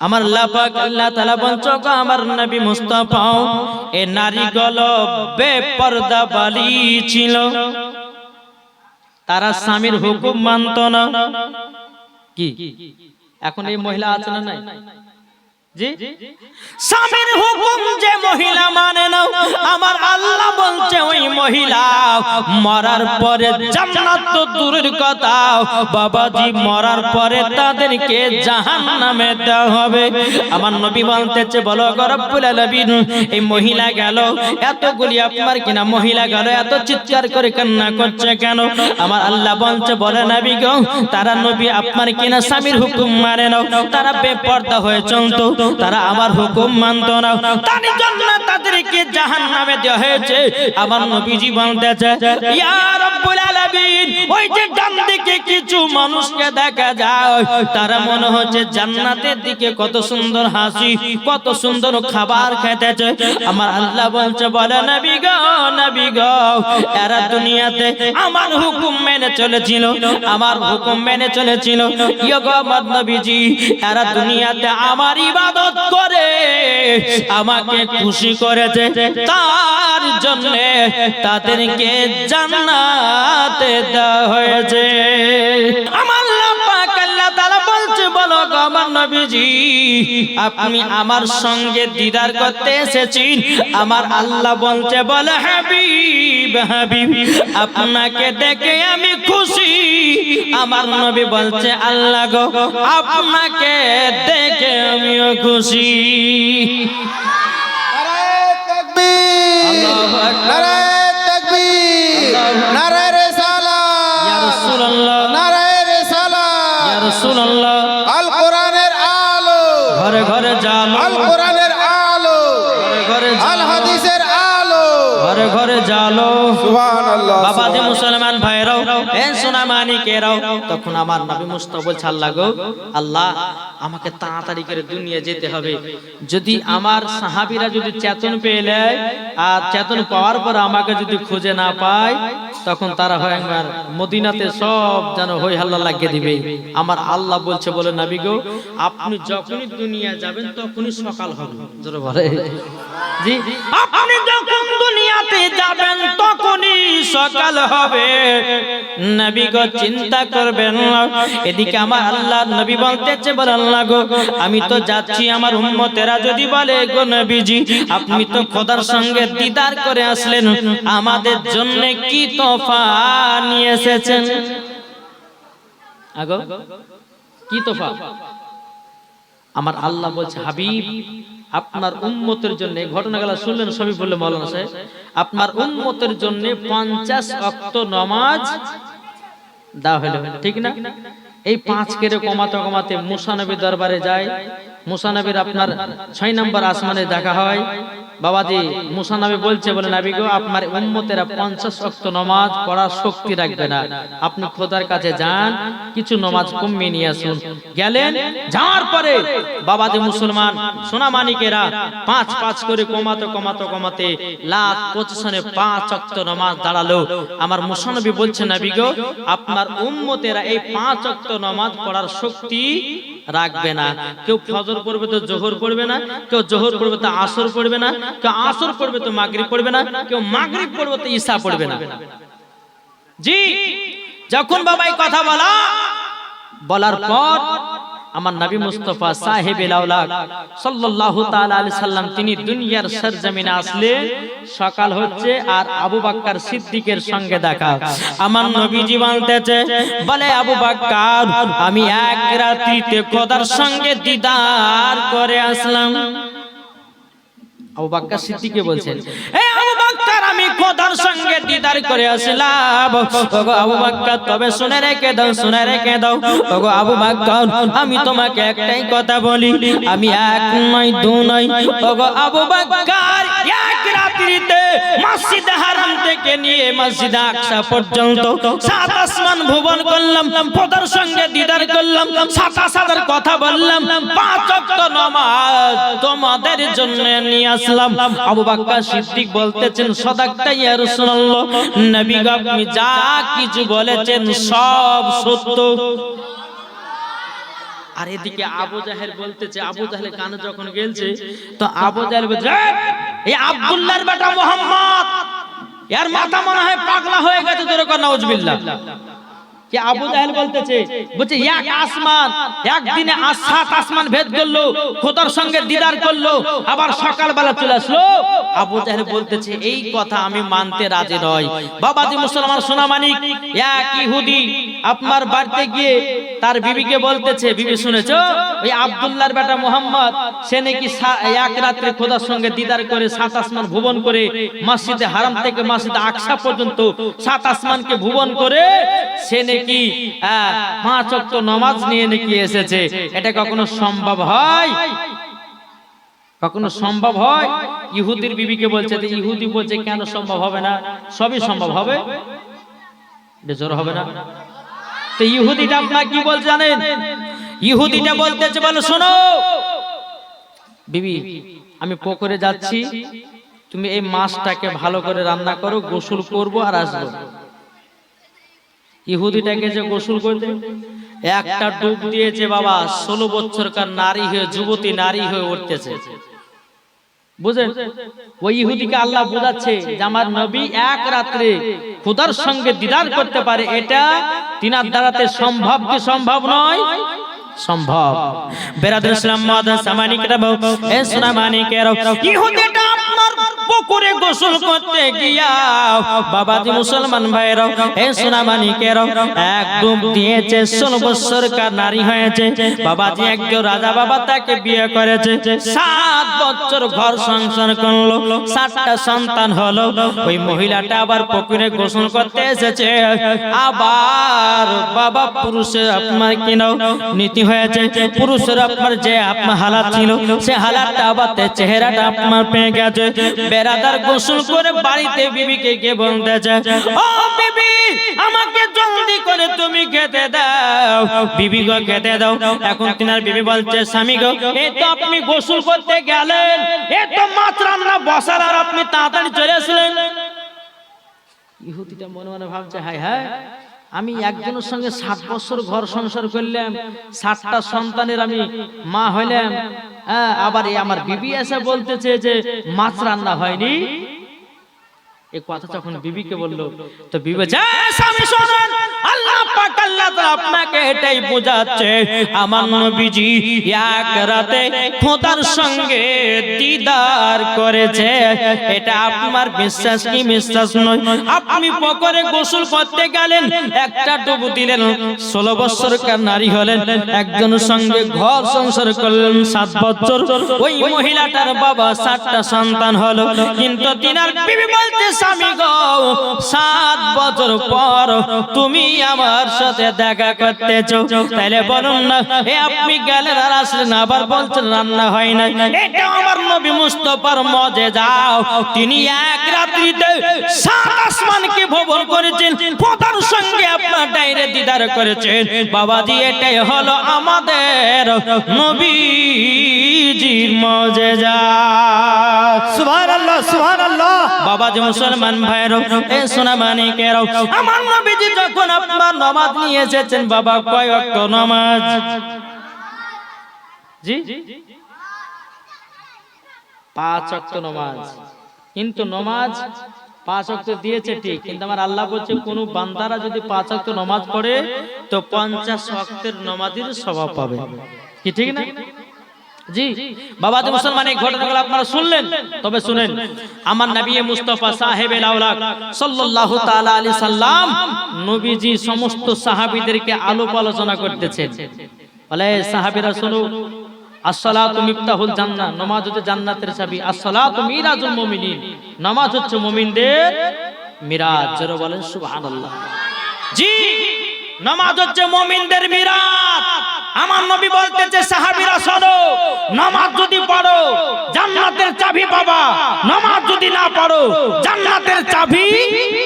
আমার আল্লাহ পাক আল্লাহ তাআলা বলছো আমার নবী মুস্তাফা এ নারীগুলো বেপরদা বালি ছিল, তারা স্বামীর হুকুম মানত না। কি এখন এই মহিলা আছে না নাই? জি, স্বামীর হুকুম যে মহিলা মানে না, আমার আল্লাহ বলছে ওই মহিলা মরার পরে জান্নাত তো দূরের কথা বাবাজি, মরার পরে তাদেরকে জাহান্নামে দেওয়া হবে। আমার নবী বলতেছে বলো গো রব্বুল আলামিন, এই মহিলা গেল এতগুলি আপনার কিনা মহিলা গেল এত চিৎকার করে কান্না করছে কেন? আমার আল্লাহ বলছে বলে নবী গো, তারা নবী আপনার কিনা স্বামীর হুকুম মানে না, তারা বেপরদা হয়ে চলতো, তারা আমার হুকুম মানত না, তার জন্য তাদেরকে জাহান্নামে দেওয়া হয়েছে। আমার নবীজি বলতেছে ইয়া রাব্বুল আলামিন, ওই যে ডান দিকে কিছু মানুষকে দেখা যায়, তারা মনে হচ্ছে জান্নাতের দিকে কত সুন্দর হাসি, কত সুন্দর খাবার খেতেছে। আমার আল্লাহ বলছে বলে নবী গো, এরা দুনিয়াতে আমার হুকুম মেনে চলেছিল, আমার হুকুম মেনে চলেছিল। ইয়া গো আমার নবীজি, এরা দুনিয়াতে আমার ইবাদত করে আমাকে খুশি করেছে, তার জন্য তাদেরকে জান্নাতে দেওয়া হয়েছে। আমার আল্লাহ পাক আল্লাহ তাআলা বলছে বলো গো আমার নবীজি, আপনি আমার সঙ্গে দিদার করতে এসেছেন। আমার আল্লাহ বলছে বলে হাবিব হাবিব, আপনাকে দেখে আমি খুশি। আমার নবী বলছে আল্লাহ গো, আপনাকে দেখে আমিও খুশি। নারায়ে তাকবীর, আল্লাহু আকবার, নারায়ে তাকবীর, নারায়ে রিসালাত, ইয়া রাসূলুল্লাহ, নারায়ে রিসালাত, ইয়া রাসূলুল্লাহ। আল কোরআনের আলো, ঘরে ঘরে জালো, আল কোরআনের আলো, ঘরে ঘরে আল হাদিসের আলো, ঘরে ঘরে জালো। সুবহানাল্লাহ। বাবা যে মুসলমান ভাইরাও এ সোনা মানিকেরাও, তখন আমার নবী মুস্তাফা বলছে আল্লাহ গো, আল্লাহ আমাকে তাড়াতাড়ি করে দুনিয়া যেতে হবে। যদি আমার সাহাবীরা যদি চেতন পেয়ে নেয় আর চেতন পাওয়ার পর আমাকে যদি খুঁজে না পায়, তখন তারা হয় আমার মদিনাতে সব যেন হই হাল্লা লাগিয়ে দিবে। আমার আল্লাহ বলছে বলে নবী গো, আপনি যখনই দুনিয়া যাবেন তখনই সকাল হবে। জোরে বলে জি, আপনি যখন দুনিয়াতে যাবেন তখনই সকাল হবে। নবী গো চিন্তা করবেন না। এদিকে আমার আল্লাহ নবী বলতেছে বলে আল্লাহ গো, আমি তো যাচ্ছি, আমার উম্মতেরা যদি বলে গো নবীজি আপনি তো খোদার সঙ্গে দিদার করে আসলেন, আমাদের জন্য কি তোফা নিয়ে এসেছেন? আগো কি তোফা? আমার আল্লাহ বলছে হাবিব, আপনার উম্মতের জন্য ঘটনাগুলো শুনলেন সবই বললে মাওলানা সাহেব, আপনার উম্মতের জন্য 50 ওয়াক্ত নামাজ দেওয়া হলো, ঠিক না? এই 5 কেরে কমাতে কমাতে মুসা নবীর দরবারে যায়। মুসা নবীর আপনার 6 নম্বর আসমানে দেখা হয়। বাবাজি মুসা নবী বলছে বলে নবী গো, আপনার উম্মতেরা 50 ওয়াক্ত নামাজ পড়ার শক্তি রাখবে না, আপনি খোদার কাছে যান, কিছু নামাজ কমিয়ে নিয়ে আসুন। গেলেন, যাওয়ার পরে বাবাজি মুসলমান সোনা মানিকেরা 5 করে কমাতে কমাতে কমাতে লাখ পজিশনে 5 ওয়াক্ত নামাজ দাঁড়ালো। আমার মুসা নবী বলছে নবী গো, আপনার উম্মতেরা এই 5 ওয়াক্ত নামাজ পড়ার শক্তি রাখবে না। কেউ ফজর পড়বে তো জোহর পড়বে না, কেউ জোহর পড়বে তো আসর পড়বে না, কেউ আসর পড়বে তো মাগরিব পড়বে না, কেউ মাগরিব পড়বে তো ঈশা পড়বে না। জি, যখন বাবা এই কথা বলার পর আমার নবী মুস্তাফা সাহেবে লাউলাক সাল্লাল্লাহু তাআলা আলাইহি সাল্লাম তিনি দুনিয়ার সরজমিনে আসলেন। সকাল হচ্ছে আর আবু বকর সিদ্দিকের সঙ্গে দেখা। আমার নবীজি বলতেছে বলে আবু বকর, আমি এক রাত্রিতে খোদার সঙ্গে দিদার করে আসলাম। আবু বকর সিদ্দিককে বলছেন, এই আবু বকর আমি খোদার সঙ্গে দিদার করে আসলাম। ওগো আবু বকর তবে শুনে রেখে দাও, শুনে রেখে দাও। ওগো আবু বকর আমি তোমাকে একটাই কথা বলি, আমি এক নয় দু নয়, ওগো আবু বকর এক রাত্রিতে মসজিদ হারাম থেকে নিয়ে মসজিদ আকসা পর্যন্ত 7 আসমান ভুবন করলাম, খোদার সঙ্গে দিদার করলাম, 7 কথা বললাম, 5 ওয়াক্ত নামাজ তোমাদের জন্য নিয়ে আসলাম। আবু বকর সিদ্দিক বলতেছেন সাদাকতা ইয়া রাসূলুল্লাহ, নবী গো আপনি যা কিছু বলেছেন সব সত্য। আর এদিকে আবু জাহেল বলতেছে, আবু জাহেল কানে যখন গেলছে তো আবু জাহেল বলছে, এই আব্দুল্লাহর বেটা মুহাম্মদ, এর মাথা মনে হয় পাগলা হয়ে গেছে, জোরে কর নাউজুবিল্লাহ। কি আবু জাহেল বলতেছে, বলছে এক আসমান একদিনে 7 আসমান ভেদ করলো, খোদার সঙ্গে দিদার করলো, আবার সকালবেলা চলে আসলো। আবু জাহেল বলতেছে এই কথা আমি মানতে রাজি নই। বাবাজি মুসলমান সোনা মানিক, এক ইহুদি আপনার বাড়িতে গিয়ে তার বিবিকে বলতেছে, বিবি শুনেছো ওই আব্দুল্লাহর বেটা মুহাম্মদ সে নাকি এক রাত্রে খোদার সঙ্গে দিদার করে 7 আসমান ভুবন করে মসজিদে হারাম থেকে মসজিদে আকসা পর্যন্ত 7 আসমানকে ভুবন করে সে নাকি 5 ওয়াক্ত নামাজ নিয়ে নাকি এসেছে। এটা কখনো সম্ভব হয়? কখনো সম্ভব হয়? ইহুদির বিবিকে বলছে। ইহুদি বলছে কেন সম্ভব হবে না? সবই সম্ভব হবে, এটা জোর হবে না। তো ইহুদিটা আপনার কি বলছে জানেন? ইহুদিটা বলতেছে, বলো শোনো বিবি, আমি পুকুরে যাচ্ছি, তুমি এই মাছটাকে ভালো করে রান্না করো, গোসল করব আর আসবো। ইহুদিটাকে যে গোসল করতে একটা ডুব দিয়েছে বাবা, 16 বছরকার নারী হয়ে, যুবতী নারী হয়ে উঠতেছে। বুঝেন, ওই ইহুদিকে আল্লাহ বোঝাচ্ছে যে আমার নবী এক রাত্রে খোদার সঙ্গে দিদার করতে পারে, এটা তিনার দ্বারাতে সম্ভব কি সম্ভব নয়? সম্ভব। বেরাদর ইসলাম মাদান সামানিকরা এ সোনা মানিকেরা, ইহুদিটা আপনার পুকুরে গোসল করতে গিয়া বাবাজি মুসলমান ভাইরা এ সোনা মানিকেরা এক ডুব দিয়েছে, 16 বছরকার নারী হয়েছে। বাবাজি একজন রাজা বাবা তাকে বিয়ে করেছে, 7 বছর ঘর সংসার করলো, 7টা সন্তান হলো। ওই মহিলাটা আবার পুকুরে গোসল করতে এসেছে, আবার বাবা পুরুষের আপনার কিনো নীতি হয়েছে, পুরুষের আপনার যে আপনার হালাত ছিল সে হালাতটা আবার চেহারাটা আপনার পেয়ে গেছে। বেরাদার গোসল করে বাড়িতে বিবিকে গিয়ে বলতেছে, ও বিবি আমাকে জলদি করে তুমি খেতে দাও, বিবি গো খেতে দাও। এখন তিনার বিবি বলছে, স্বামী গো এই তো আপনি গোসল করতে গেলেন, এই তো মাছ রান্না বসার আর আপনি তাড়াতাড়ি চলে আসলেন। ইহুদিটা মনে মনে ভাবছে, হায় হায়, আমি একজনের সঙ্গে 7 বছর ঘর সংসার করলাম, 7টা সন্তানের আমি মা হইলাম, আবার এই আমার বিবি এসে বলতেছে যে মাছ রান্না হয়নি। এই কথা যখন বিবিকে বললো তো বিবি বলছে, স্বামী শুনুন, আল্লাহ পাক আল্লাহ তাআলা আপনাকে এটাই বোঝাচ্ছে আমার নবীজি এক রাতে খোদার সঙ্গে দিদার করেছে। এটা আপনার বিশ্বাস কি বিশ্বাস নয়? আপনি পুকুরে গোসল করতে গেলেন, একটা ডুব দিলেন, 16 বছরকার নারী হলেন, একজনের সঙ্গে ঘর সংসার করলেন 7 বছর। ওই মহিলাটার বাবা 7টা সন্তান হলো, কিন্তু তিনার বিবি বলতে, স্বামী গো 7 বছর পর তুমি আমার সাথে দেখা করতেছো, তাইলে বলুন না এ আপনি গেলেন আর আসলেন, আবার বলছেন রান্না হয় না। এটা আমার নবী মুস্তাফার মুজিজা, তিনি এক রাত্রিতে 7 আসমানকে ভ্রমণ করেছেন, খোদার সঙ্গে আপনার ডাইরে দিদার করেছেন। বাবাজি এটাই হলো আমাদের নবীজির মুজিজা। সুবহানাল্লাহ সুবহানাল্লাহ। বাবাজি মুসলমান ভাইরা এ সোনা মানিকেরা, আমার নবীজি যখন আপনার নামাজ নিয়ে এসেছেন বাবা, কয় ওয়াক্ত নামাজ? জি 5 ওয়াক্ত নামাজ। কিন্তু নামাজ 5 ওয়াক্ত দিয়েছে ঠিক, কিন্তু আমার আল্লাহ বলছে কোন বান্দারা যদি 5 ওয়াক্ত নামাজ পড়ে তো 50 ওয়াক্তের নামাজের সওয়াব পাবে। কি ঠিক না? জি বাবাজি মুসলমান, এই ঘটনাগুলো আপনারা শুনলেন, তবে শুনেন আমার নবী মুস্তাফা সাহেবে লাউলাক সাল্লাল্লাহু তাআলা আলাইহি সাল্লাম নবীজি সমস্ত সাহাবীদেরকে আলোপ আলোচনা করতেছেন। বলে সাহাবীরা শুনো, আসসালাতু মিফতাহুল জান্নাহ, নামাজ হচ্ছে জান্নাতের চাবি। আসসালাতু মিরাজুল মুমিনিন, নামাজ হচ্ছে মুমিনদের মিরাজ। জোরে বলেন সুবহানাল্লাহ। জি নামাজ হচ্ছে মুমিনদের মিরাজ। আমার নবী বলতেছে সাহাবীরা শোনো, নামাজ যদি পড়ো জান্নাতের চাবি পাবা, নামাজ যদি না পড়ো জান্নাতের চাবি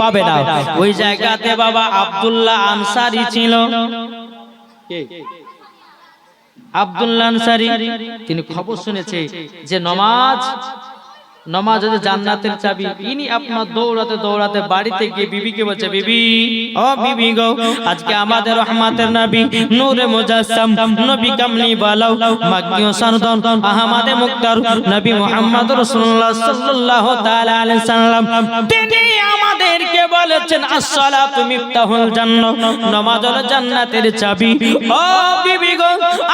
পাবে না। ওই জায়গাতে বাবা আব্দুল্লাহ আনসারী ছিল। কে? আব্দুল্লাহ আনসারী। তিনি খবর শুনেছে যে নামাজ হচ্ছে জান্নাতের চাবি। ইনি আপনার দৌড়াতে দৌড়াতে বাড়িতে গিয়ে বিবিকে বলছে, বিবি ও বিবি গো, আজকে আমাদের রহমাতের নবী নূরে মুজাসসাম নবী কামলি বালাও মাকিও সারদন আহমদে মুক্তার নবী মুহাম্মদ রাসূলুল্লাহ সাল্লাল্লাহু তাআলা আলাইহি সাল্লাম তিনি আমাদেরকে বলেছেন আসসালাতু মিফতাহুল জান্নাহ, নামাজ হলো জান্নাতের চাবি। ও বিবি গো,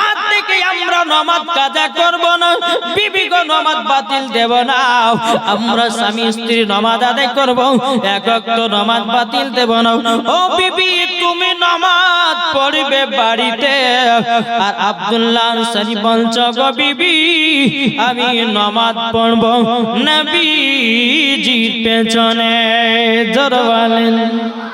আজ থেকে আমরা নামাজ কাজা করব না, বিবি গো নামাজ বাতিল দেব না, আমরা স্বামী স্ত্রী নামাজ আদায় করব, এক ওয়াক্ত নামাজ বাতিল দেব না। ও বিবি, তুমি নামাজ পড়বে বাড়িতে, আর আব্দুল্লাহ আনসারী বলছ গো বিবি আমি নামাজ পড়ব নবীজির পেছনে। জোরে বলেন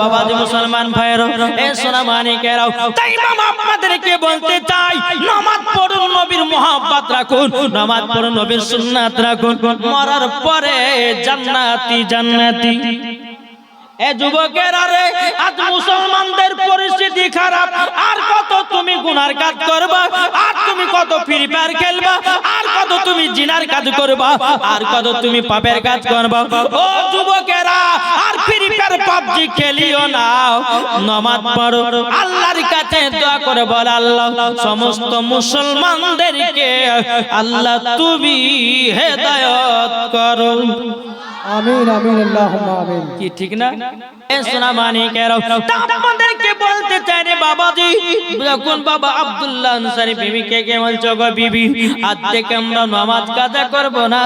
বাবাজি মুসলমান ভাইরা, এ সোনা মানিকেরাও, তাই মামা আপনাদেরকে বলতে চাই নামাজ পড়ুন, নবীর মুহাব্বত রাখুন, নামাজ পড়ুন, নবীর সুন্নাত রাখুন, মরার পরে জান্নাতি জান্নাতি। এ যুবকেরা রে, আজ মুসলমানদের পরিস্থিতি খারাপ, আর কত তুমি গুনার কাজ করবা, আর তুমি কত ফ্রি ফায়ার খেলবা, আর কত তুমি জিনার কাজ করবা, আর কত তুমি পাপের কাজ করবা। ও যুবকেরা, আর ফ্রি ফায়ার পাবজি খেলিও না, নামাজ পড়ো, আল্লাহর কাছে দোয়া করে বল আল্লাহ সমস্ত মুসলমানদেরকে আল্লাহ তুমি হেদায়েত করো। আমিন আমিন আল্লাহুম্মা আমিন। কি ঠিক না? এ সোনা মানিকেরাও, আপনাদেরকে বলতে চাই রে বাবাজি, যখন বাবা আব্দুল্লাহ আনসারী বিবিকে কে বলছো গো বিবি আজ থেকে আমরা নামাজ কাজা করব না,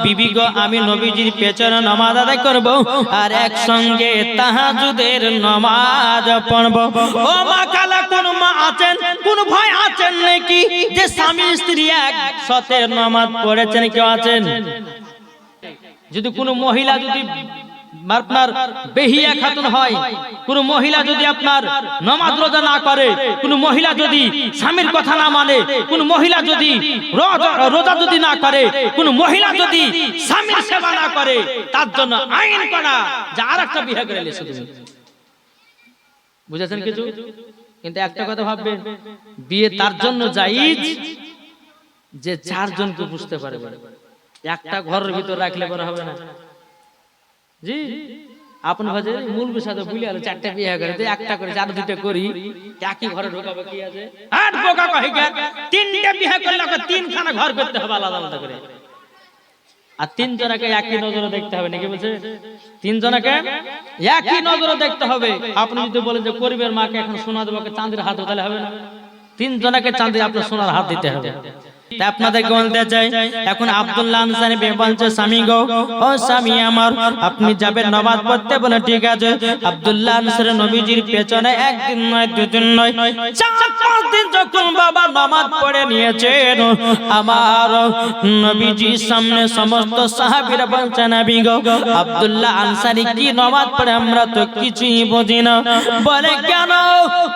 বিবি গো আমি নবীজির পেছনে নামাজ আদায় করব, আর একসঙ্গে তাহাজ্জুদের নামাজ পড়ব। ও মা কালা, কোন মা আছেন, কোন ভাই আছেন নাকি যে স্বামী স্ত্রী একসাথে নামাজ পড়েছেন? কেউ আছেন? যদি কোনো মহিলা যদি আপনার বেহিয়া খাতুন হয়, কোন মহিলা যদি আপনার নামাজ রোজা না করে, কোন মহিলা যদি স্বামীর কথা না মানে, কোন মহিলা যদি রোজা যদি না করে, কোন মহিলা যদি স্বামীর সেবা না করে, তার জন্য আইন করা যে আরেকটা বিয়ে করে নিয়েছে। তুমি বুঝেছেন কিছু? কিন্তু একটা কথা ভাববেন, বিয়ে তার জন্য জায়েজ যে চারজনকে বুঝতে পারবে। একটা ঘরের ভিতর রাখলে করা হবে না। জি, আপন ভাজে মূল বিষয় বুঝলে আলো চারটা বিয়ে করে, একটা করে চার দুটো করি, একই ঘরে ঢোকাবে কি আছে? আট বোকা কহে গে, তিনটা বিয়ে করলে ওকে তিনখানা ঘর করতে হবে আলাদা আলাদা করে, আর তিনজনকে একই নজরে দেখতে হবে। নাকি বলছে? তিনজনকে একই নজরে দেখতে হবে। আপনি যদি বলেন যে গরিবের মাকে এখন সোনা দেবো, চাঁদের হাত তাহলে হবে না। তিনজনকে চাঁদে আপনার সোনার হাত দিতে হবে। তাই আপনাদেরকে বলতে চাই, এখন আব্দুল্লাহ আনসারী বলছে স্বামী গো, ও স্বামী আমার, আপনি যাবেন নামাজ পড়তে, বলে ঠিক আছে। আব্দুল্লাহ আনসারী নবীজির পেছনে একদিন নয়, দুদিন নয়, 4-5 দিন যখন বাবা নামাজ পড়ে নিয়েছেন, আমার নবীজির সামনে সমস্ত সাহাবীরা বলছে নবী গো, আব্দুল্লাহ আনসারী কি নামাজ পড়ে আমরা তো কিছুই বুঝি না। বলে কেন,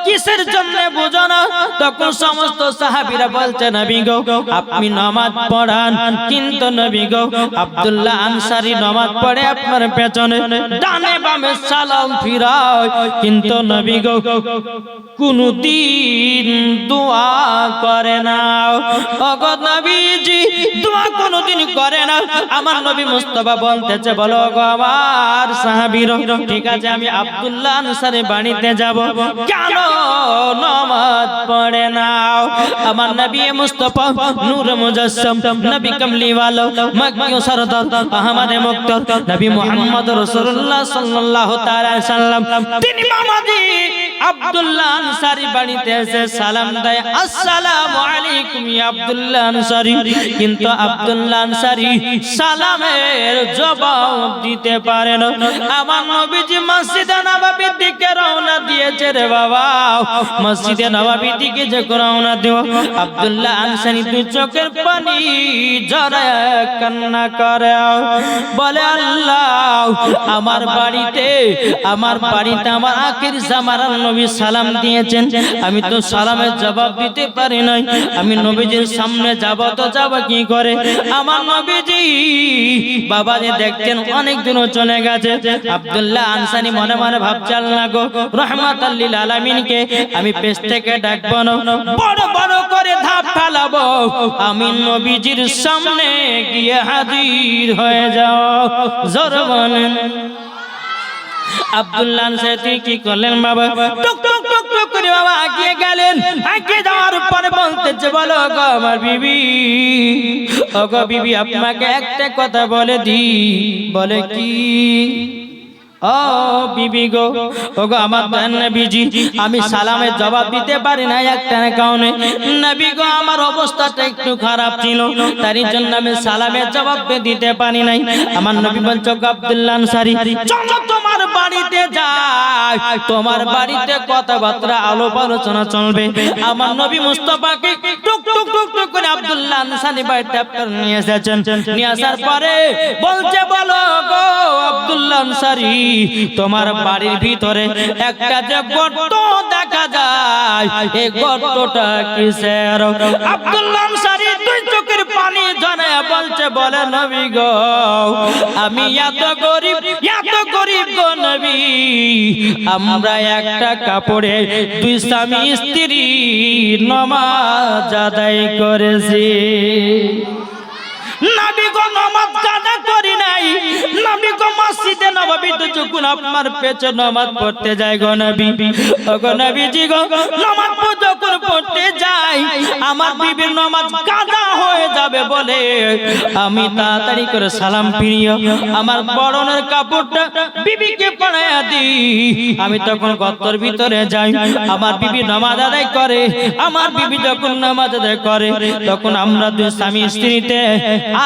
কিসের জন্য বুঝো না? তখন সমস্ত সাহাবীরা বলছে নবী গো আপনি নামাজ পড়ান, কিন্তু নবী গো আব্দুল্লাহ আনসারী নামাজ পড়ে আপনার পেছনে ডানে বামে সালাম ফিরায়, কিন্তু নবী গো কোনদিন দোয়া করে না। ওগো নবীজি দোয়া কোনদিন করে না। আমার নবী মুস্তাফা বলতেছে, বলো গো আমার সাহাবীরা, ঠিক আছে আমি আব্দুল্লাহ আনসারী বাড়িতে যাব, কেন নামাজ পড়ে না? আমার নবী মুস্তাফা নূর মুজাসসাম নবী কামলি ওয়ালা মক্কি সরদার আহমদে মুক্তার নবী মুহাম্মদ রাসূলুল্লাহ সাল্লাল্লাহু তাআলা আলাইহি সাল্লাম, তিনি মামাজি আব্দুল্লাহ আনসারী বাড়িতে এসে সালাম দেয়, আসসালামু আলাইকুম ইয়া আব্দুল্লাহ আনসারী। কিন্তু আব্দুল্লাহ আনসারী সালামের জবাব দিতে পারে না। আমার নবীজি মসজিদে নববীর দিকে রওনা দিয়েছে রে বাবা, মসজিদে নববীর দিকে যে রওনা দিও, আব্দুল্লাহ আনসারী দুই চোখের পানি ঝরায় কান্না করে, বলে আল্লাহ আমার বাড়িতে আমার আখির জামানার নবী সালাম দিয়েছেন, আমি তো সালামের জবাব দিতে পারি নাই, আমি নবীজির সামনে যাব তো যাব কি করে? আমার নবীজি বাবা যে দেখছেন অনেক দূর চলে গেছে। আব্দুল্লাহ আনসারী মনে মনে ভাবছে, আল্লাহ গো রহমাতাল লিল আলামিনকে আমি পেছ থেকে ডাকবো না, বড় বড় ভালো করে ধাপ ফেলাবো, আমি নবীজির সামনে গিয়ে হাজির হয়ে যাও। জোরে বলেন। আব্দুল্লাহ আনসারী কি করলেন বাবা? টুক টুক টুক টুক করে বাবা এগিয়ে গেলেন। এগিয়ে যাওয়ার পরে বলতেছে, বলো গো আমার বিবি, ও গো বিবি, আপনাকে একটা কথা বলে দি। বলে কি? ও বিবি গো, ও গো আমার নবীজি, আমি সালামের জবাব দিতে পারি না একটা কারণে। নবী গো, আমার অবস্থাটা একটু খারাপ ছিল, তারই জন্য আমি সালামের জবাব দিতে পারি নাই। আমার নবী বলছো আব্দুল্লাহ আনসারী, চলো তোমার বাড়িতে যাই, তোমার বাড়িতে কথাবার্তা আলাপ আলোচনা চলবে। আমার নবী মুস্তাফাকে টুক টুক টুক টুক করে আব্দুল্লাহ আনসারী বাড়িতে আপনার নিয়ে এসেছেন। নিয়ে আসার পরে বলছে, বলো গো আব্দুল্লাহ আনসারী, তোমার বাড়ির ভিতরে একটা যে গর্ত দেখা যায়, এই গর্তটা কিসের? আব্দুল্লাহ আনসারী দুই চোখের পানি ঝরায়া বলছে, বলে নবী গো, আমি এত গরিব গো নবী, আমরা একটা কাপড়ে দুই স্বামী স্ত্রী নামাজ আদায় করেছি। নবী গো, নামাজ কাজা করি নাই। নবী গো, মসজিদে নববীতে যখন আপনার পেছনে নামাজ পড়তে যায় গো নবী, ও গো নবীজি গো, নামাজ যখন পড়তে যাই, আমার বিবির নামাজ কাজা হয়ে যাবে বলে আমি তাড়াতাড়ি করে সালাম ফিরিয়ে আমার পরনের কাপড়টা বিবিকে পরাইয়া দিই। আমি তখন গর্তের ভিতরে যাই, আমার বিবি নামাজ আদায় করে। আমার বিবি যখন নামাজ আদায় করে, তখন আমরা দুই স্বামী স্ত্রীতে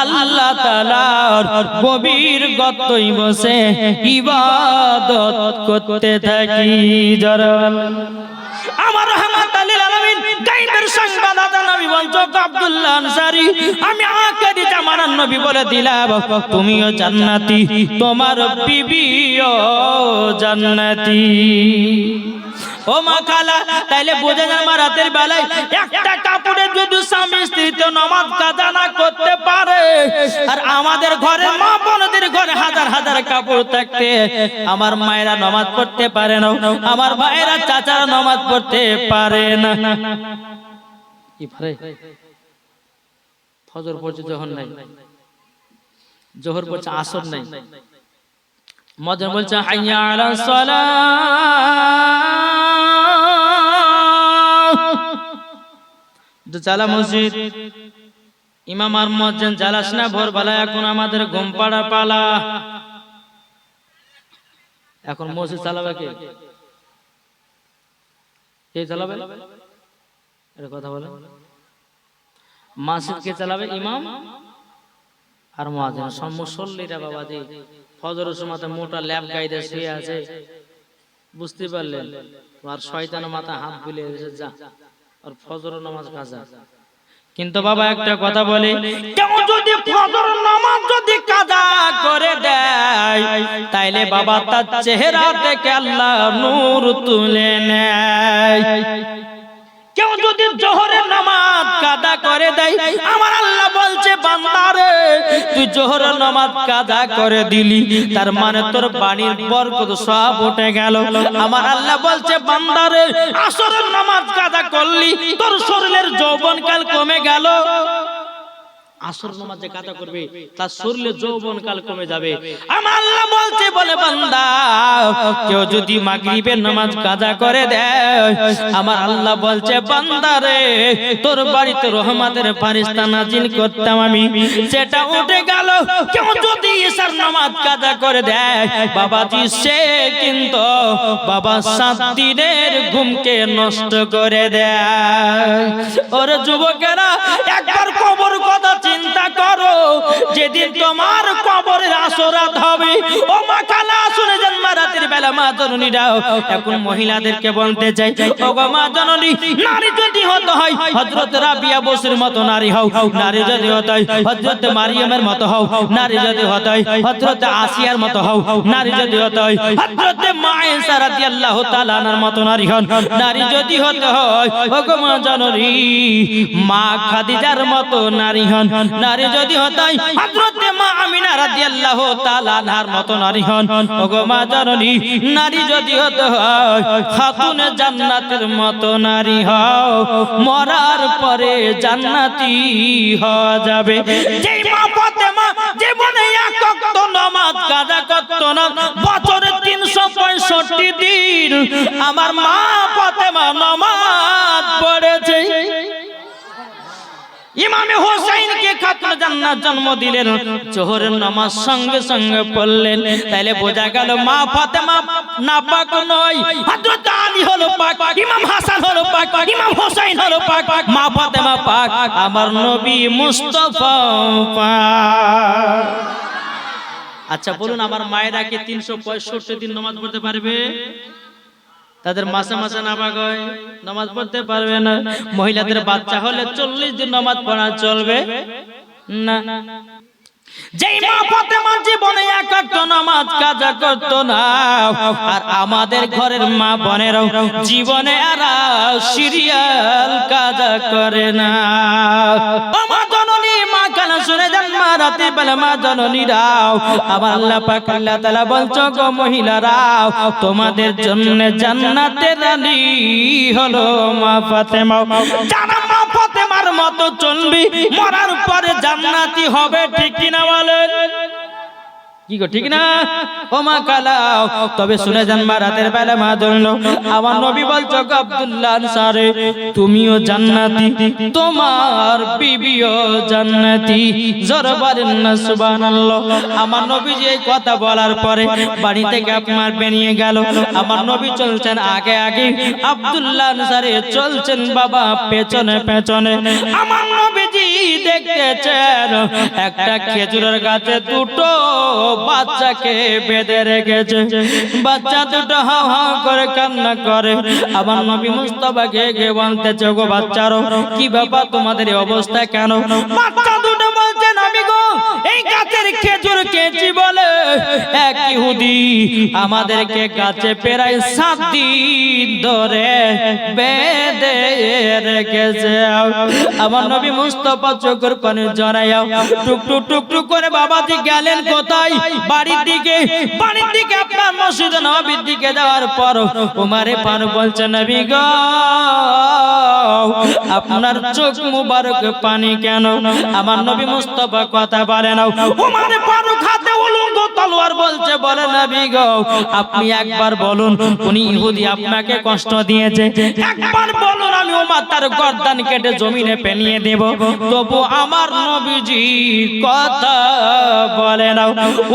আল্লাহ তাআলার গভীর গর্তই বসে ইবাদত করতে থাকি। আমার রহমাতুল আলামিন গায়বের সংবাদদাতা নবী বলছো আব্দুল্লাহ আনসারী, আমি আখেরি জামানার নবী বলে দিলাম, তুমিও জান্নাতি, তোমার বিবিও জান্নাতি। ও মা খালা, তাইলে বোঝা যায় আমার রাতের বেলায় একটা কাপড়ে যদি স্বামী স্ত্রী তো নামাজ কাজা না করতে পারে, আর আমাদের ঘরে মা বোনদের ঘরে হাজার হাজার কাপড় থাকতে আমার মায়েরা নামাজ পড়তে পারে না, আমার ভাইয়েরা চাচারা নামাজ পড়তে পারে না। কি পারে? ফজর পড়ছে যখন নাই, জোহর পড়ছে আসর নাই, মজা বলছে হাইয়া আলাস সালাহ, চালা মসজিদ, ইমাম আর মুয়াজ্জিন জালাস না ভোরবেলা, এখন আমাদের ঘুম পাড়া পালা। এখন মসজিদ চালাবে কে? কে চালাবে? এর কথা বলে। মসজিদ কে চালাবে? ইমাম আর মুয়াজ্জিন। মুসল্লিরা বাবাজি ফজরের সময় মোটা ল্যাপ গাইতে শুয়ে আছে, বুঝতে পারলেন? আর শয়তানের মাথা হাত বুলে এসে যা, আর ফজরের নামাজ কাজা। কিন্তু বাবা একটা কথা বলে, কেউ যদি ফজরের নামাজ যদি কাজা করে দেয়, তাইলে বাবা তার চেহারা থেকে আল্লাহ নূর তুলে নেয়। কেউ যদি জোহরের নামাজ কাজা করে দেয়, আমার আল্লাহ বলছে, বান্দারে তুই জোহরের নামাজ কাজা করে দিলি, তার মানে তোর বাণীর বরকত সব উঠে গেল। আমার আল্লাহ বলছে, বান্দারে আসরের নামাজ কাজা করলি, তোর শরীরের যৌবনকাল কমে গেল। আসর নামাজে কাজা করবে, তার শরীরে যৌবনকাল কমে যাবে। আমার আল্লাহ বলছে, বলে বান্দা কেউ যদি মাগরিবের নামাজ কাজা করে দেয়, আমার আল্লাহ বলছে, বান্দারে তোর বাড়িতে রহমতের ফেরেশতা নাজিল করতাম আমি, সেটা উঠে গেল। কেউ যদি ঈশার নামাজ কাজা করে দেয়, বাবাজি সে কিন্তু বাবা 7 দিনের ঘুমকে নষ্ট করে দেয়। ওরে যুবকেরা, একবার কবর কথা চিন্তা করো, যেদিন তোমার কবরের আসরাত হবে। ও মা খালা শুনে যান, মা রাতের বেলা মা জননীরাও এখন মহিলাদেরকে বলতে চাই, ও গো মা জননী, নারী যদি হতে হয় হযরত রাবিয়া বসরির মতো নারী হও, নারী যদি হতে হয় হযরত মারিয়ামের মতো হও, নারী যদি হতে হয় হযরত আসিয়ার মতো হও, নারী যদি হতে হয় হযরত মায়েশা রাদিয়াল্লাহু তাআলা আনহার মতো নারী হন, নারী যদি হতে হয় ও গো মা জননী মা খাদিজার মতো নারী হন, নারী যদি হতে হয় হযরত মা আমিনা রাদিয়াল্লাহু তাআলা আনহার মত নারী হন। ওগো মা জননী, নারী যদি হতে হয় খাতুনে জান্নাতের মত নারী হও, মরার পরে জান্নাতি হওয়া যাবে। যেই মা ফাতেমা জীবনে এক ওয়াক্ত নামাজ কাজা করত না, বছরে 365 দিন আমার মা ফাতেমা নামাজ পড়েছে। ইমামে হোসেনকে খাতুনে জান্নাত জন্ম দিলেন, জোহরের নামাজ সঙ্গে সঙ্গে পড়লেন। তাইলে বোঝা গেল মা ফাতেমা নাপাক নয়, হযরত আলী হলো পাক, ইমাম হাসান হলো পাক, ইমাম হোসেন হলো পাক, মা ফাতেমা পাক, আমার নবী মুস্তাফা পাক। আচ্ছা বলুন, আমার মায়েরা কি 365 দিন নামাজ পড়তে পারবে? তাদের মাসে মাসে নাপাক হয়, নামাজ পড়তে পারবে না। মহিলাদের বাচ্চা হলে 40 দিন নামাজ পড়া চলবে না। যেই মা ফাতেমা জীবনে এক ওয়াক্ত নামাজ কাজা করত না, আর আমাদের ঘরের মা বোনেরাও জীবনে আর সিরিয়াল কাজা করে না। মা জননী, মা কেন শুনে যান, মা রাতে বেলা মা জননীরাও আমার আল্লাহ পাক আল্লাহ তাআলা বলছো, গো মহিলারাও তোমাদের জন্য জান্নাতের রানী হলো মা ফাতেমা। যারা মা ফাতেমার মতো চলবি, মরার পরে জান্নাতি হবে, ঠিক কিনা বলেন? কি গো ঠিক না? ও মা কালাও, তবে শুনে যান মা রাতের বেলা মা জন্য আমার নবী বলছো, গো আব্দুল্লাহ আনসারী তুমিও জান্নাতি, তোমার বিবিও জান্নাতি। জোরে বলেন না সুবহানাল্লাহ। আমার নবী যে কথা বলার পরে বাড়ি থেকে আপনার বেরিয়ে গেল। আমার নবী চলছেন আগে আগে, আব্দুল্লাহ আনসারী চলছেন বাবা পেছনে পেছনে। আমার নবীজি দেখতেছেন একটা খেজুরের গাছে দুটো বাচ্চাকে বেঁধে রেখেছে। বাচ্চা দুটো হাও হাও করে কান্না করে। আমার নবী মুস্তাফাকে গে বলতেছে, গো বাচ্চারো কি ব্যাপার, তোমাদের এই অবস্থা কেন? বাচ্চা দুটো বলছে, নবী গো এই গাছের খেজুর কেচি বলে এক ইহুদি আমাদেরকে গাছে প্রায় 7 দিন ধরে বেঁধে রেখেছে। আমার নবী মুস্তাফা চোখের পানি জড়াইয়া টুক টুক টুক টুক করে বাবাজি গেলেন কোথায়? বাড়ির দিকে। বাড়ির দিকে আপনার মসজিদে নববীর দিকে যাওয়ার পর উমারে ফারুক বলছে, নবী গো আপনার চোখ মুবারক পানি কেন? আমার নবী মুস্তাফা কথা বলে না। উমারে ফারুক হাতে উলঙ্গ তলোয়ার বলছে, বলে নবী গো আপনি একবার বলুন উনি ইহুদি আপনাকে কষ্ট দিয়েছে, একবার বলুন আমি উমার তার গর্দান কেটে জমিনে পেনিয়ে দেব। তবু আমার নবীজি কথা বলে না।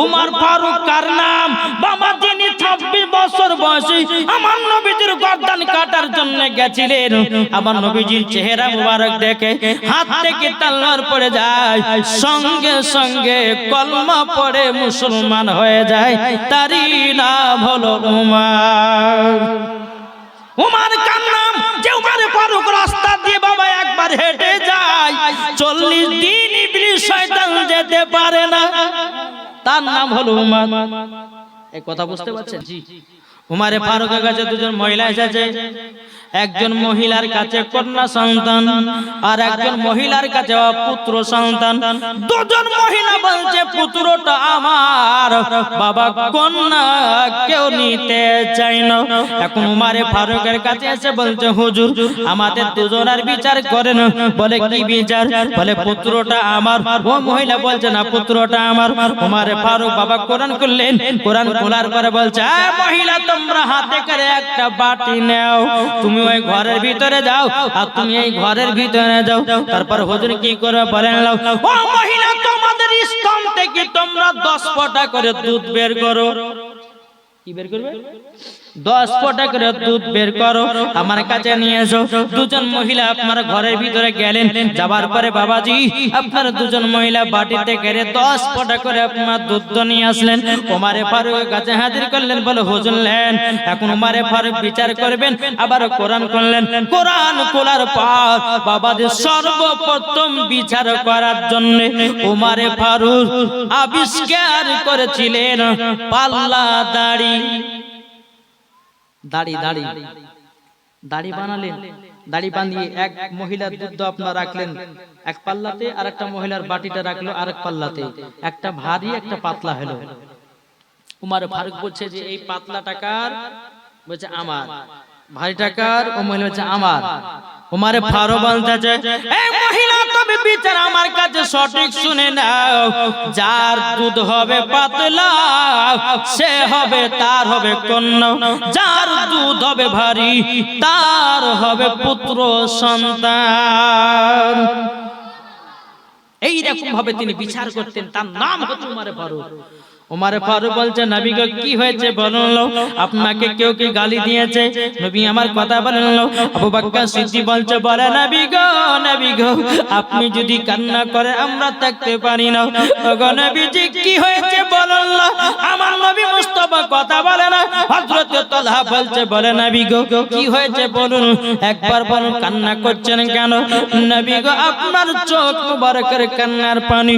উমর ফারুক কার নাম? বাবা যিনি 26 বছর বয়সী আমার নবীজির গর্দান কাটার জন্য গেছিলেন। আমার নবীজির চেহারা মুবারক দেখে হাত থেকে তলোয়ার পড়ে যায়, সঙ্গে সঙ্গে কলমা পড়ে মুসলমান হয়ে যায়। তারই নাম হলো উমর। উমর কার নাম? যে উমর ফারুক রাস্তা দিয়ে বাবা একবার হেঁটে যায়, 40 দিন ইবলিস শয়তান যেতে পারে না, তার নাম হলো উমর। এই কথা বুঝতে পারছেন? জি। উমারে ফারুকের কাছে দুজন মহিলা এসেছে। একজন মহিলার কাছে কন্যা সন্তান, আর একজন মহিলার কাছে পুত্র সন্তান। দুজন মহিলা বলছে পুত্রটা আমার, বাবা কন্যা কেউ নিতে চায় না। এখন উমারে ফারুকের কাছে এসে বলছে, হুজুর আমাদের দুজনের বিচার করেন। বলে কি বিচার? বলে পুত্রটা আমার। ও মহিলা বলছে না পুত্রটা আমার। উমারে ফারুক বাবা কোরআন খুললেন। কোরআন খোলার পরে বলছে, মহিলা তোমরা হাতে করে একটা বাটি নাও, তুমি ওই ঘরের ভিতরে যাও, আর তুমি এই ঘরের ভিতরে যাও। তারপর হুজুর কি করে বলেন, ও মহিলা তোমাদের স্তন থেকে তোমরা 10 ফোঁটা করে দুধ বের করো। কি বের করবে? 10 ফোঁটা করে দুধ বের করো, আমার কাছে নিয়ে এসো। দুজন মহিলা আপনার ঘরের ভিতরে গেলেন। যাবার পরে বাবাজি আপনার দুজন মহিলা বাটিতে করে 10 ফোঁটা করে আপনার দুধ নিয়ে আসলেন। উমারে ফারুকের কাছে হাজির করলেন। বলে হুজুর নেন। এখন উমারে ফারুক বিচার করবেন। আবার কোরআন করলেন। কোরআন খোলার পর বাবাজি সর্বপ্রথম বিচার করার জন্য উমারে ফারুক আবিষ্কার করেছিলেন পাল্লা দাড়ি। দাড়ি দাড়ি দাড়ি বানালেন, দাড়ি বানিয়ে এক মহিলার দুধ আপনার রাখলেন এক পাল্লাতে, আর একটা মহিলার বাটিটা রাখলো আরেক পাল্লাতে, একটা ভারী একটা পাতলা হলো। উমার ফারুক বলছে যে এই পাতলা টাকার, বলছে আমার, ভারী টাকার, ও মহিলা বলছে আমার। উমারে ফারুক বলতেছে এই মহিলা তুমি বিচার আমার কাছে সঠিক শুনে নাও, যার দুধ হবে পাতলা সে হবে, তার হবে কন্যা, যার দুধ হবে ভারী তার হবে পুত্র সন্তান। এইরকম ভাবে তিনি বিচার করতেন, তার নাম হচ্ছে উমারে ফারুক। উমারে ফারুক বলছে নবী গো কি হয়েছে বলুন, আপনাকে কেউ কি গালি দিয়েছে? নবী আমার কথা বলেন। আবু বকর সিদ্দিক বলছে বলে নবী গো আপনি যদি কান্না করে আমরা থাকতে পারি না। ওগো নবীজি কি হয়েছে বলুন, আমার নবী মুস্তাফা কথা বলে না। হযরত তালহা বলছে বলে নবী গো কি হয়েছে বলুন, একবার বলুন কান্না করছেন কেন? নবী গো আপনার চোখ মুবারকের কান্নার পানি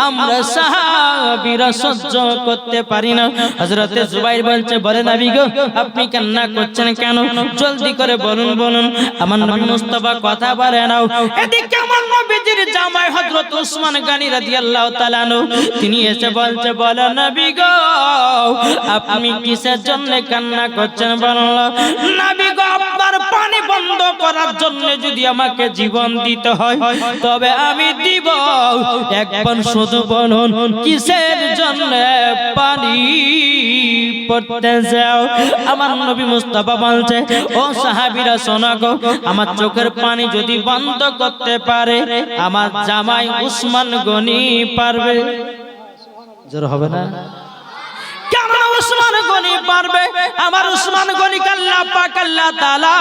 আমরা সাহাবীরা সহ্য করতে পারি না। হযরতে জুবাইর বলছে বলে নবী গো আপনি কান্না করছেন কেন, জলদি করে বলুন। আমার নবী মুস্তাফা কথা বলে নাও। এদিকে আমার নবীজির জামাই হযরত ওসমান গনি রাদিয়াল্লাহু তাআলা আনহু তিনি এসে বলছে বলে নবী গো আপনি কিসের জন্য কান্না করছেন বলুন। নবী গো আপনার পানি বন্ধ করার জন্য যদি আমাকে জীবন দিতে হয় তবে আমি দিব, একবার শুধু বলুন কিসের জন্য পানি পড়তে যাও। আমার নবী মুস্তাফা বলছে ও সাহাবীরা শোনো গো, আমার চোখের পানি যদি বন্ধ করতে পারে আমার জামাই উসমান গনি পারবে। জোর হবে না? কেমন উসমান গনি পারবে? আমার উসমান গনি আল্লাহ পাক আল্লাহ তাআলা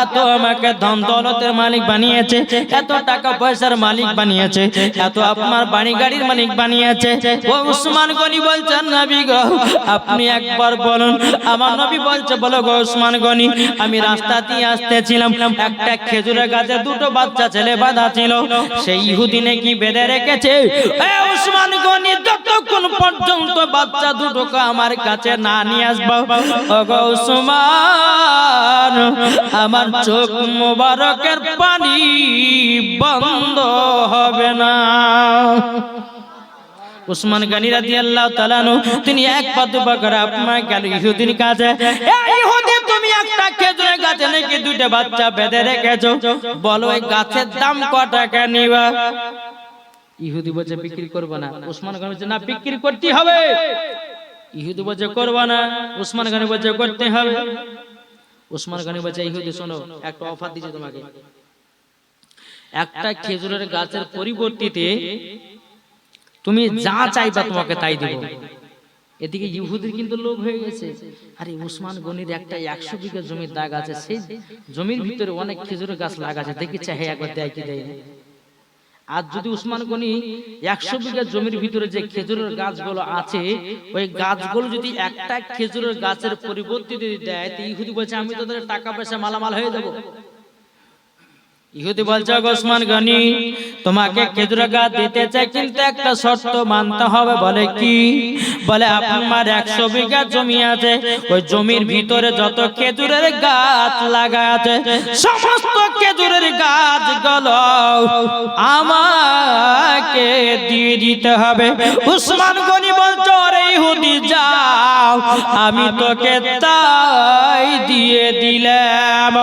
এত আমাকে ধন দৌলতের মালিক বানিয়েছে, এত টাকা পয়সার মালিক বানিয়েছে, এত আপনার বাড়ি গাড়ির মালিক বানিয়েছে। ও উসমান গনি বলছেন নবী গো আপনি একবার বলুন। আমার নবী বলছে বলো গো উসমান গনি, আমি রাস্তা দিয়ে আসতেছিলাম, একটা খেজুরের গাছে দুটো বাচ্চা ছেলে বাঁধা ছিল, সেই ইহুদি নাকি বেঁধে রেখেছে। এ উসমান গনি যতক্ষণ পর্যন্ত বাচ্চা দুটোকে আমার কাছে না নিয়ে আসবো ওগো উসমান আমার চোখ মোবারকের পানি বন্ধ হবে না। উসমান গনি রাদিয়াল্লাহু তাআলা আনহু তিনি এক পা দুপা করে আপনার গেল ইহুদির কাছে। এই ইহুদি তুমি একটা খেজুরের গাছে নাকি দুটো বাচ্চা বেঁধে রেখেছো, বলো এই গাছের দাম কত টাকা নিবা? ইহুদি বলছে বিক্রি করব না। উসমান গনি বলছে না বিক্রি করতে হবে। ইহুদি বলছে করব না, উসমান গনি বলছে করতে হবে। উসমান গনি বলছে ইহুদি শোনো একটা অফার দিচ্ছি তোমাকে, একটা খেজুরের গাছের পরিবর্তে তুমি যা চাইবা তোমাকে তাই দেব। এদিকে ইহুদির কিন্তু লোভ হয়ে গেছে, আরে উসমান গনির একটা 100 বিঘা জমির দাগ আছে, সেই জমির ভিতরে অনেক খেজুরের গাছ লাগাছে, দেখি চাহে একবার দেয় কি দেয় না। আর যদি উসমান গনি 100 বিঘা জমির ভিতরে যে খেজুরের গাছগুলো আছে ওই গাছগুলো যদি একটা খেজুরের গাছের পরিবর্তে যদি দেয়, তো ইহুদি বলছে আমি তোদের টাকা পয়সা মালামাল হয়ে যাব। ইহুদি বলছে উসমান গনি তোমাকে খেজুরের গাছ দিতে চাই, কিন্তু একটা শর্ত মানতে হবে। বলে কি? বলে আপনার 100 বিঘা জমি আছে, ওই জমির ভিতরে যত খেজুরের গাছ লাগা আছে সমস্ত খেজুরের গাছগুলো আমাকে দিয়ে দিতে হবে। উসমান গনি বলছে ওরে ইহুদি যাও, আমি তোকে তাই দিয়ে দিলাম।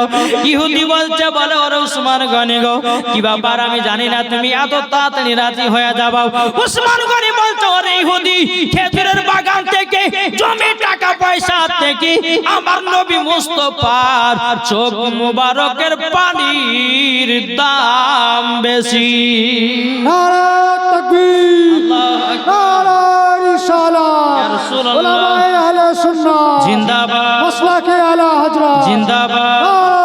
ইহুদি বলছে বলে ওরে উসমান গনি গো কি ব্যাপার আমি জানি না, তুমি এত তাড়াতাড়ি রাজি হয়ে যাও। উসমান গনি বলছে ওরে ইহুদি খেজুরের বাগান থেকে জমি টাকা পয়সা থেকে আমার নবী মুস্তাফার চোখ মুবারকের পানির দাম বেশি। নারে তাকবীর, নারে রিসালাত, ইয়া রাসূলুল্লাহ, উলামায়ে আহলে সুন্নাহ জিন্দাবাদ, মাসলাকে আলা হযরত জিন্দাবাদ, নারে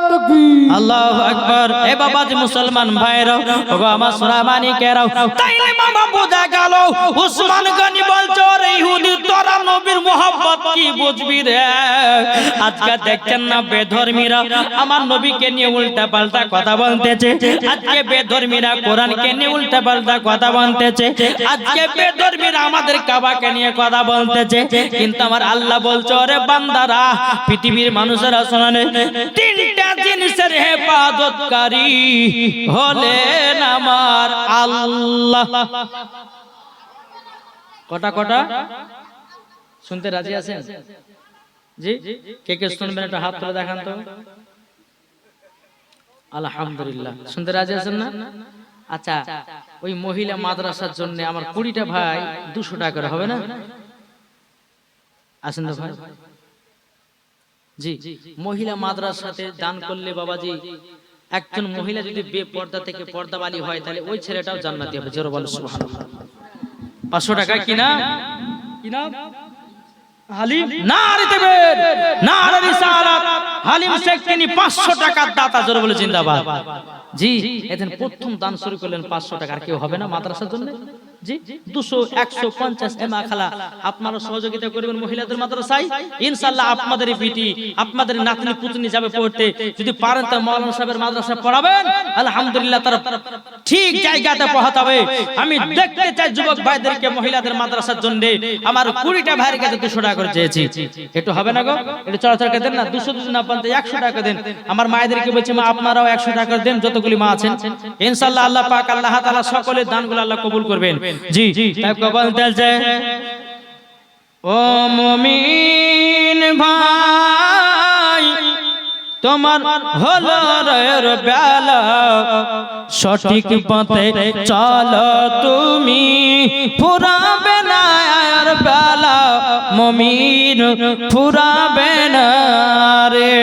তাকবীর। আল্লাহু আকবার। বাবাজি মুসলমান ভাইরা ওগো আমার সোনা মানিকেরাও তাইলে মামা বোঝা গেল উসমান গনি বলছো রে ইহুদি তোরা নবীর মোহাব্বত কি বুঝবি রে আজকে দেখছেন না বেধর্মীরা আমার নবীকে নিয়ে উল্টা পাল্টা কথা বলতেছে আজকে বেধর্মীরা কোরআনকে নিয়ে উল্টা পাল্টা কথা বলতেছে আজকে বেধর্মীরা আমাদের কাবাকে নিয়ে কথা বলতেছে কিন্তু আমার আল্লাহ বলছো রে বান্দারা পৃথিবীর মানুষেরা শোনেন তিনটা জিনিসের হেফাজতকারী হলেন আমার আল্লাহ কটা কটা শুনতে রাজি আছেন জি কে কে শুনবেন একটা হাত তুলে দেখান তো আলহামদুলিল্লাহ শুনতে রাজি আছেন না আচ্ছা ওই মহিলা মাদ্রাসার জন্য আমার 20টা ভাই 200 টাকা করে হবে না আসেন তো ভাই জি মহিলা মাদ্রাসাতে দান করলে বাবাজি একজন মহিলা যদি বেপর্দা থেকে পর্দাবালি হয় তাহলে ওই ছেলেটাও জান্নাতি হবে জোরে বলো সুবহানাল্লাহ 500 টাকা কিনা হালিম নারে তাকবীর নারে রিসালাত হালিম শেখ তিনি 500 টাকার দাতা জোরে বলে জিন্দাবাদ জি এদিন প্রথম দান শুরু করলেন 500 টাকা আর কেউ হবে না মাদ্রাসার জন্য জি 200 150 এমা খালা আপনারা সহযোগিতা করবেন মহিলাদের মাদ্রাসায় ইনশাআল্লাহ আপনাদের বিটি আপনাদের নাতনি পুতনি যাবে পড়তে যদি পারেন তার মাওলানা সাহেবের মাদ্রাসায় পড়াবেন আলহামদুলিল্লাহ তারা ঠিক জায়গাতে পৌঁছাবে আমি দেখতে চাই যুবক ভাইদেরকে মহিলাদের মাদ্রাসার জন্য আমার 20টা ভাইয়ের কাছে 200 টাকা করে চেয়েছি একটু হবে না গো একটু চড়াচড় করে দেন না 200 200 না পান্তে 100 টাকা দেন আমার মায়েদেরকে বলছি মা আপনারাও 100 টাকা দেন যতগুলি মা আছেন ইনশাআল্লাহ আল্লাহ পাক আল্লাহ তাআলা সকলের দানগুলো আল্লাহ কবুল করবেন জি তাই বলতেছে ও মুমিন ভাই তোমার হলো রয়ের বেলা সঠিক পথে চলো তুমি ফুরাবে না আর বেলা মুমিন ফুরাবে না রে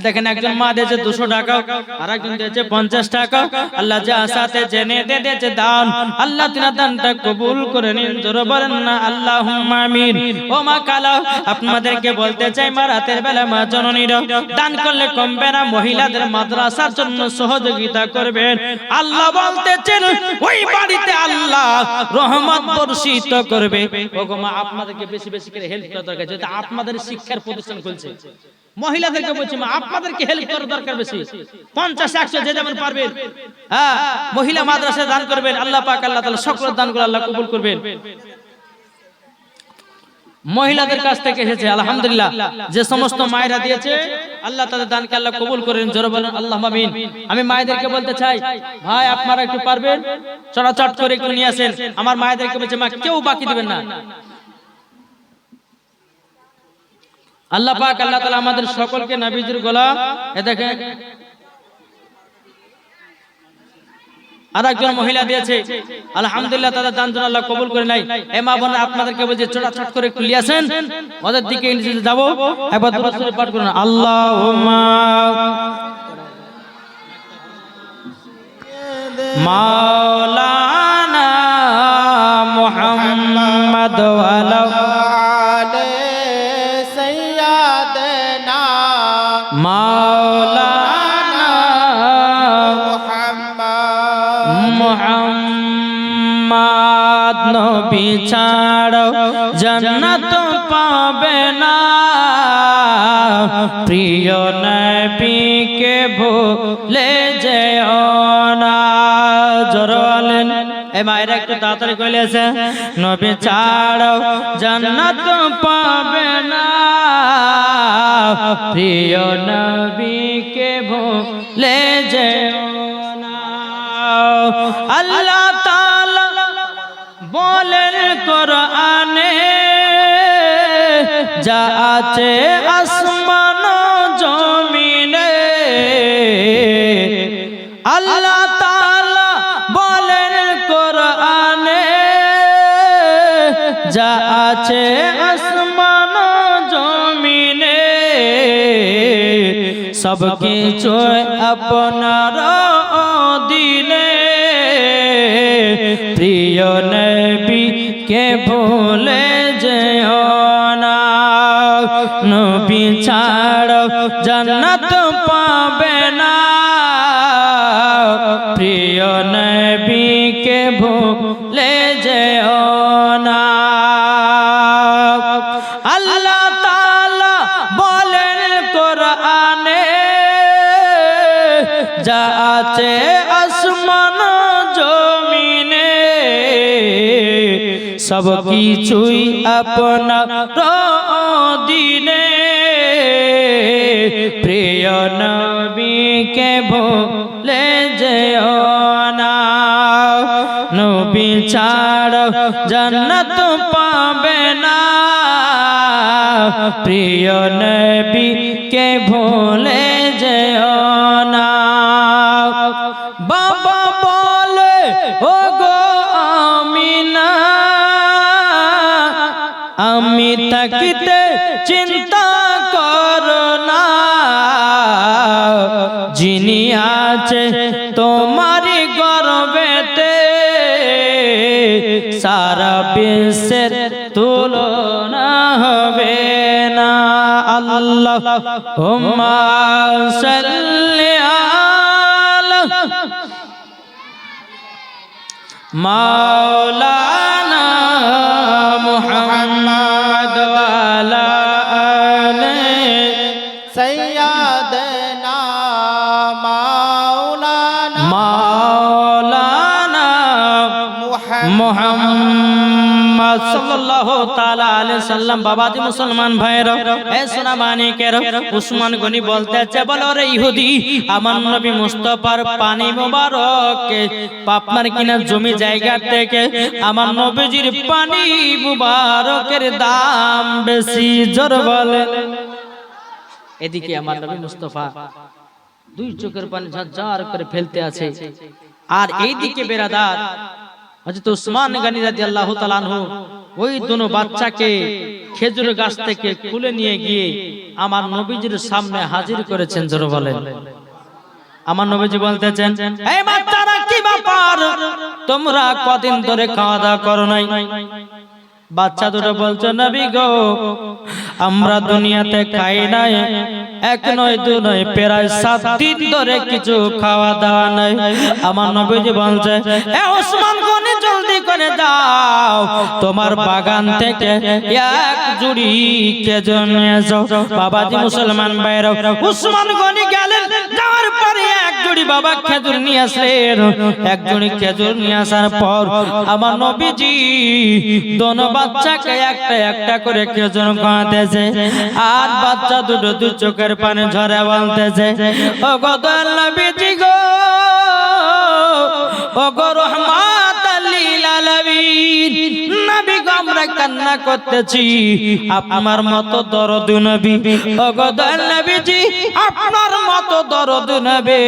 দেখেন একজন মা দিয়েছে 200 টাকা আর একজন দিয়েছে 50 টাকা আল্লাহ যা সাথে জেনে দিয়েছে দান আল্লাহ তিনার দানটা কবুল করে নিন জোরে বলেন না আল্লাহুম্মা আমিন ও মা কালা আপনাদেরকে বলতে চাই মা রাতের বেলা মা জননীরা দান করলে কমবে না মহিলাদের মাদ্রাসার জন্য সহযোগিতা করবেন আল্লাহ বলতেছেন ওই বাড়িতে আল্লাহ রহমত বর্ষিত করবে ওগো মা আপনাদেরকে বেশি বেশি করে হেল্প করা দরকার যেটা আপনাদের শিক্ষার প্রতিষ্ঠান খুলছে মহিলাদেরকে বলছি মা আপনাদেরকে হেল্প করার দরকার বেশি 50 100 যে যেমন পারবেন হ্যাঁ মহিলা মাদ্রাসায় দান করবেন আল্লাহ পাক আল্লাহ তাআলা সকল দানগুলো আল্লাহ কবুল করবেন মহিলাদের কাছ থেকে এসেছে আলহামদুলিল্লাহ যে সমস্ত মায়েরা দিয়েছে আল্লাহ তাদের দানকে আল্লাহ কবুল করেন জোরে বলেন আল্লাহুম্মা আমিন আমি মায়েদেরকে বলতে চাই ভাই আপনারা একটু পারবেন চড়াচট করে একটু নিয়ে আসেন আমার মায়েদেরকে বলছে মা কেউ বাকি দিবেন না আল্লাহ পাক আল্লাহ তাআলা আমাদের সকলকে নবীজির গোলাম এ দেখেন আরেকজন মহিলা দিয়েছে আলহামদুলিল্লাহ তাদের দান যেন আল্লাহ কবুল করে নাই এ মা বোন আপনাদেরকে বলছি চড়াচট করে একটু নিয়ে আসেন ওদের দিকে নিচে যাব একবার দরুদ শরীফ পাঠ করুন আল্লাহুম্মা মাওলানা মুহাম্মদ ওয়ালা মাওলানা মুহাম্মদ নবী ছাড়ো জান্নাত পাবে না প্রিয় নবীকে ভুলে যেও না জোরে বলেন এই মায়েরা একটু তাড়াতাড়ি কইলেছে নবী ছাড়ো জান্নাত পাবে না প্রিয় নবীকে ভুলে যেও না আল্লাহ তাআলা বলেন কোরআনে যা আছে আসমান জমিনে আল্লাহ তাআলা বলেন কোরআনে যা আছে আসমান জমিনে সব কিছু আপনার অধীনে প্রিয় নবী কে ভুলে যেও না নবী ছাড়ো জান্নাত পাবে না নবীকে ভুলে যেও না। আল্লাহ তাআলা বলেন কোরআনে, যা আছে আসমান জমিনে সব কিছুই আপনার দিনে, প্রিয় নবীকে ভুলে যেও না। নবী ছাড়া জান্নাত পাবে না, প্রিয় নবীকে ভুলে যেও না। বাবা বলে ও গো আমিনা, আমি থাকিতে চিন্তা করো না, যিনি আছে তোমারই গর্বেতে সারা বিশ্বের তুলনা হবে না। আল্লাহুম্মা সাল্লি আলা মাওলানা মুহাম্মদ ওয়া আলা আলিহি সৈয়দনা মাওলানা মাওলানা মুহাম্মদ সাল্লাল্লাহু তাআলা আলাইহি সাল্লাম। বাবাজি মুসলমান ভাইরা, এ সোনা মানিকের উসমান গনি বলতেছে, বলো রে ইহুদি, আমার নবী মুস্তাফার পানি মোবারক আপনার কিনা জমি জায়গা থেকে আমার নবীজির পানি মুবারকের দাম বেশি, জোর বলেন। এদিকে আমার নবী মুস্তাফা দুই চোখের পানি ঝরঝর করে ফেলতে আছে, আর এইদিকে বেরাদার হযরত উসমান গনি রাদিয়াল্লাহু তাআলা আনহু ওই দুনো বাচ্চাকে খেজুর গাছ থেকে খুলে নিয়ে গিয়ে আমার নবীজির সামনে হাজির করেছেন, জোরে বলেন। আমার নবীজি বলতেছেন, এই বাচ্চারা কি ব্যাপার, তোমরা কদিন ধরে খাওয়া দাওয়া করো নাই? বাচ্চা দুটো বলছে, নবী গো, আমরা দুনিয়াতে খাই নাই, এক নয় দু নয় প্রায় 7 দিন ধরে কিছু খাওয়া দাওয়া নাই। আমার নবীজি বলছে, এ ওসমান গনি, জলদি করে যাও, তোমার বাগান থেকে এক জুড়ি খেজুর নিয়ে এসো। বাবাজি মুসলমান ভাইরা, ওসমান গনি গেলেন, যাওয়ার পরে এক জুড়ি বাবা খেজুর নিয়ে আসলেন। এক জুড়ি খেজুর নিয়ে আসার পর আমার নবীজি দোনো বাচ্চাকে একটা একটা করে খেজুর খাওয়াতেছে, আর বাচ্চা দুটো দু চোখের পানি ঝরে বলতেছে, ও গো দয়াল নবীজি গো, ও গো রহমাতাল লিল আলামিন, নবী গো, আমরা কান্না করতেছি, আপনার মতো দরদ নবী, ও গো দয়াল নবীজি, আপনার মতো দরদ নবী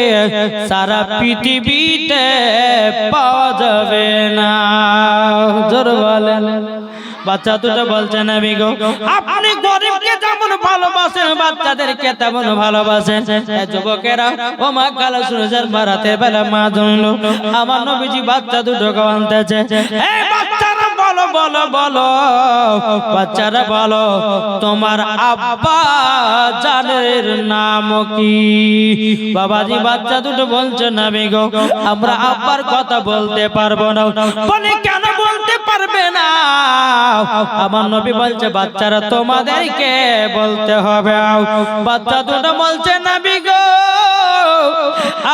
সারা পৃথিবীতে পাওয়া যাবে না, জোর বলেন। বাচ্চা দুটো বলছে, নবী গো, আপনি গরিবকে যেমন ভালোবাসেন বাচ্চাদেরকে তেমন ভালোবাসেন। যুবকেরা, ও মা কালো সূর্যের রাতের বেলা মা জন্য আমার নবীজি বাচ্চা দুটো কাঁদতেছে, এই বাচ্চারা বলো বলো বলো, বাচ্চারা বলো, তোমার আব্বা জানের নাম কি? বাবাজি বাচ্চা দুটো বলছে, নবী গো, আমরা আব্বার কথা বলতে পারবো না। বলে, কেন বলতে পারবে না? আমার নবী বলছে, বাচ্চারা তোমাদেরকে বলতে হবে। বাচ্চা দুটো বলছে, নবী গো,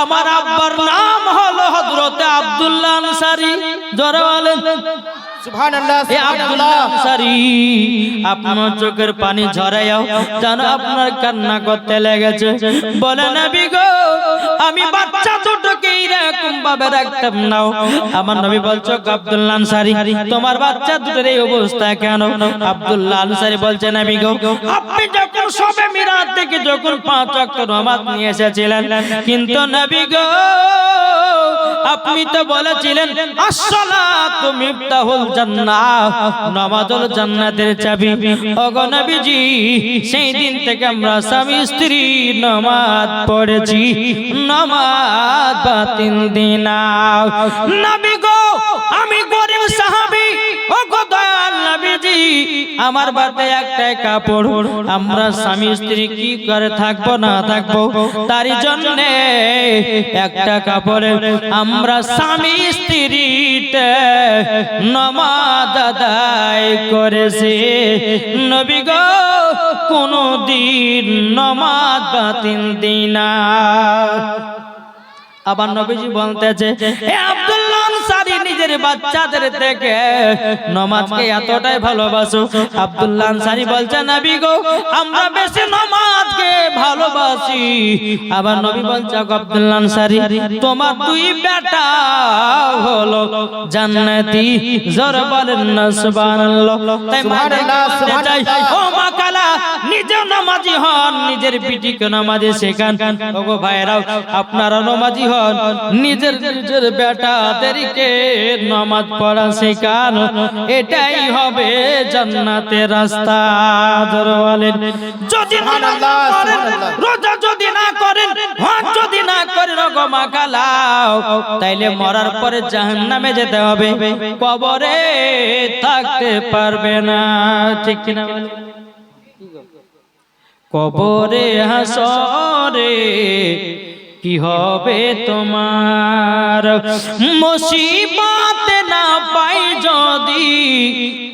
আমার আব্বার নাম হলো হযরত আব্দুল্লাহ আনসারী, জোরে বলেন সুবহানাল্লাহ, এ আব্দুল্লাহ আনসারী, আপনার চোখের পানি ঝরাইও যেন আপনার কান্না করতে লেগেছে। বলে, নবী গো, আমি বাচ্চা দুটোকে এরকম ভাবে রাখতাম না। আমার নবী বলছো, আব্দুল্লাহ আনসারী, তোমার বাচ্চা দুটোর এই অবস্থা কেন? আব্দুল্লাহ আনসারী বলছে, নবী গো, আপনি যখন শবে মিরাত থেকে যখন 5 ওয়াক্ত নামাজ নিয়ে এসেছিলেন, কিন্তু নবী গো, আপনি তো বলেছিলেন আসসালাতু মিফতাহুল জান্নাহ, নামাজ হলো জান্নাতের চাবি। ওগো নবীজি, সেই দিন থেকে আমরা স্বামী স্ত্রী নামাজ পড়েছি, নামাজ বাতিল দিনা। নবী গো, আমি গরিব সাহাবী, ওগো দয়াল নবী নামাজি আমার বাড়িতে একটাই কাপড়, আমরা স্বামী স্ত্রী কি করে থাকবো না থাকবো, তারই জন্য একটা কাপড়ে আমরা স্বামী স্ত্রীতে নামাজ আদায় করেছে। নবী গো কোনদিন নামাজ বাতিল দিনা। আবার নবীজি বলতেছে, এ আব্দুল্লাহ আনসারী নিজের বাচ্চাদের থেকে নামাজকে এতটাই ভালোবাসো। আব্দুল্লাহ আনসারী বলছে, নবী গো আমরা বেশি নামাজকে ভালোবাসি। আবার নবী বলছে, আব্দুল্লাহ আনসারী তোমার দুই বেটা হলো জান্নাতি। জোরে বলেন না সুবহানাল্লাহ। তাই ও মা কালা নিজেও নামাজি হন, নিজের বিটিকে নামাজে শেখান। ওগো ভাইরাও আপনারা নামাজি হন, নিজের নিজের বেটাদেরকে নামাজ পড়া শেখান, এটাই হবে জান্নাতের রাস্তা। জোরে বলেন। যদি নামাজ না করেন, রোজা যদি না করেন, হজ যদি না করেন, ওগো মা কালাও তাইলে মরার পরে জাহান্নামে যেতে হবে, কবরে থাকতে পারবে না। ঠিক কিনা বলেন? কবরে হাসরে কি হবে তোমার, মুসিবত না পাই যদি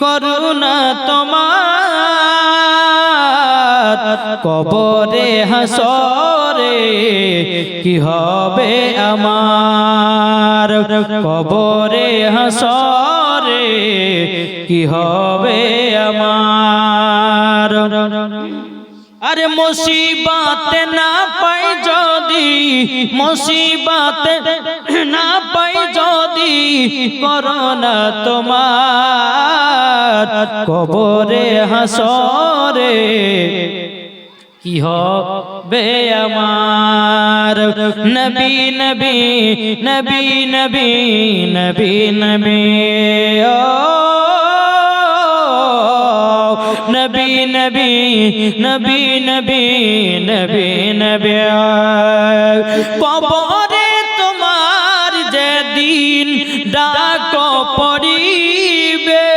করুণা তোমার, কবরে হাসরে কি হবে আমার, কবরে হাসরে কি হবে আমার। আরে মুসিবত না পাই যদি, মুসিবত না পাই যদি করোনা তোমার, কবরে হাসরে কি হবে আমার। নবী নবী নবী নবী নবী নবী ও নবী নবী নবী নবী নবী নবী। কবরে তোমার যেদিন ডাক পড়িবে,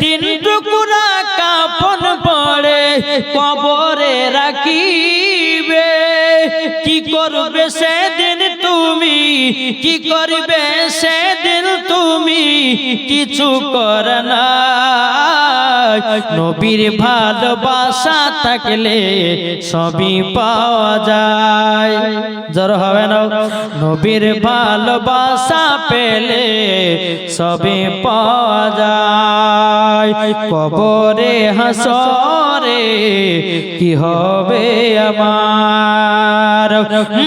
তিন টুকরা কাফন পড়ে কবরে রাখিবে, কি করবে সেদিন তুমি, কি করবে সেদিন তুমি, কিছু করে না। নবীর ভালোবাসা থাকলে সবই পাওয়া যায়। জোর হবে না? নবীর ভালোবাসা পেলে সবই পাওয়া যায়। কবরে হাসরে কি হবে আমার,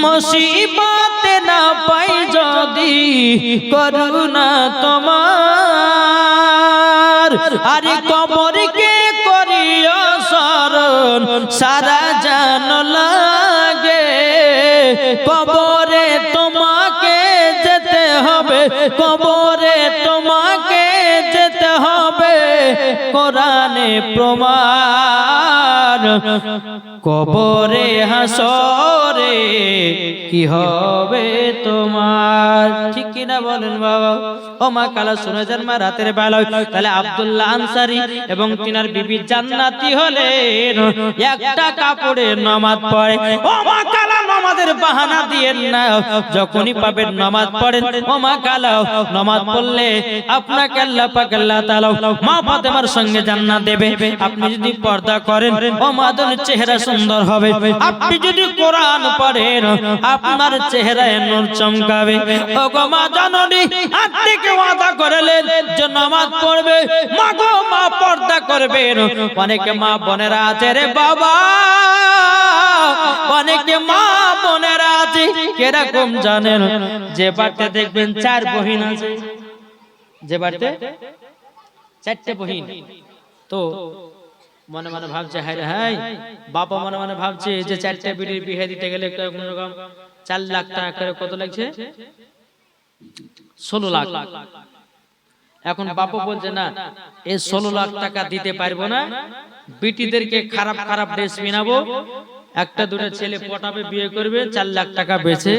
মুসিবত না পাই যদি করুণা তোমার, আরে কবরকে করিও শরণ সারা জান লাগে, কবরে তোমাকে যেতে হবে, কবরে তোমাকে যেতে হবে, কোরআনে প্রমাণ। কবরে হাসরে কি হবে তোমার। ঠিক কিনা বলেন বাবা? ও মা কালা শুনে যান মা রাতের বেলায়, তাহলে আব্দুল্লাহ আনসারী এবং তিনার বিবি জান্নাতি হলেন, একটা কাপড়ে নামাজ পড়ে। ও মা কালা নামাজের বাহানা দিয়েন না, যখনই পাবেন নামাজ পড়েন। ও মা কালা নামাজ পড়লে আপনাকে আল্লাহ পাক আল্লাহ তাআলা মা ফাতেমার সঙ্গে জান্নাত দেবে। আপনি যদি পর্দা করেন, ও মাদনের চেহারা সুন্দর হবে। আপনি যদি কোরআন পড়েন, আপনার চেহারায় নূর চমকাবে। ও গো মা জননী, আজ থেকে ওয়াদা করলেন যে নামাজ পড়বে, মা গো মা পর্দা করবেন। অনেকে মা বোনেরা আছে রে বাবা, অনেকে মা বোনেরা আছে কিরকম জানেন, যে বাড়িতে দেখবেন 4 বহিন আছে, যে বাড়িতে 4টে বহিন, তো মনে মনে ভাবছে হায় রে হায়, বাবা মনে মনে ভাবছে যে 4টে বিটির বিয়ে দিতে গেলে কোন রকম 4 লাখ টাকা করে কত লাগছে, 16 লাখ। এখন বাবা বলছে না, এই 16 লাখ টাকা দিতে পারবো না, বিটিদেরকে খারাপ খারাপ ড্রেস কিনাবো, একটা দুটো ছেলে পটাবে, বিয়ে করবে, 4 লাখ টাকা বেচে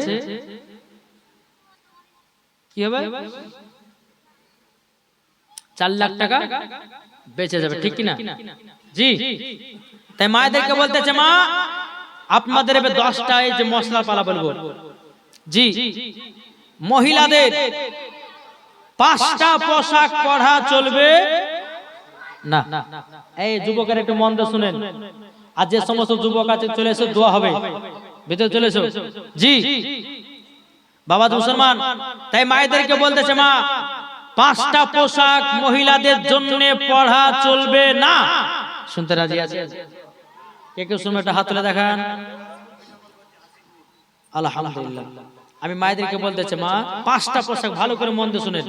কি হবে। 4 লাখ টাকা বেঁচে যাবে, ঠিক কিনা? জি। তাই মায়েদেরকে বলতেছে, মা আপনাদের এবার 10টা এই যে মশলা পালা বলবো। জি, মহিলাদের 5টা পোশাক পরা চলবে না। এই যুবকের একটু মন দিয়ে শুনেন, আর যে সমস্ত যুবক আছে চলে এসে দোয়া হবে, ভিতরে চলে এসো। জি বাবা মুসলমান, তাই মায়েদেরকে বলতেছে, মা 5টা পোশাক মহিলাদের জন্য পরা চলবে না। শুনতে রাজি আছে? কে কেউ শুনবে? একটা হাত তুলে দেখান। আলহামদুলিল্লাহ। আমি মায়েদেরকে বলতেছি, মা 5টা পোশাক ভালো করে মন দিয়ে শুনেন।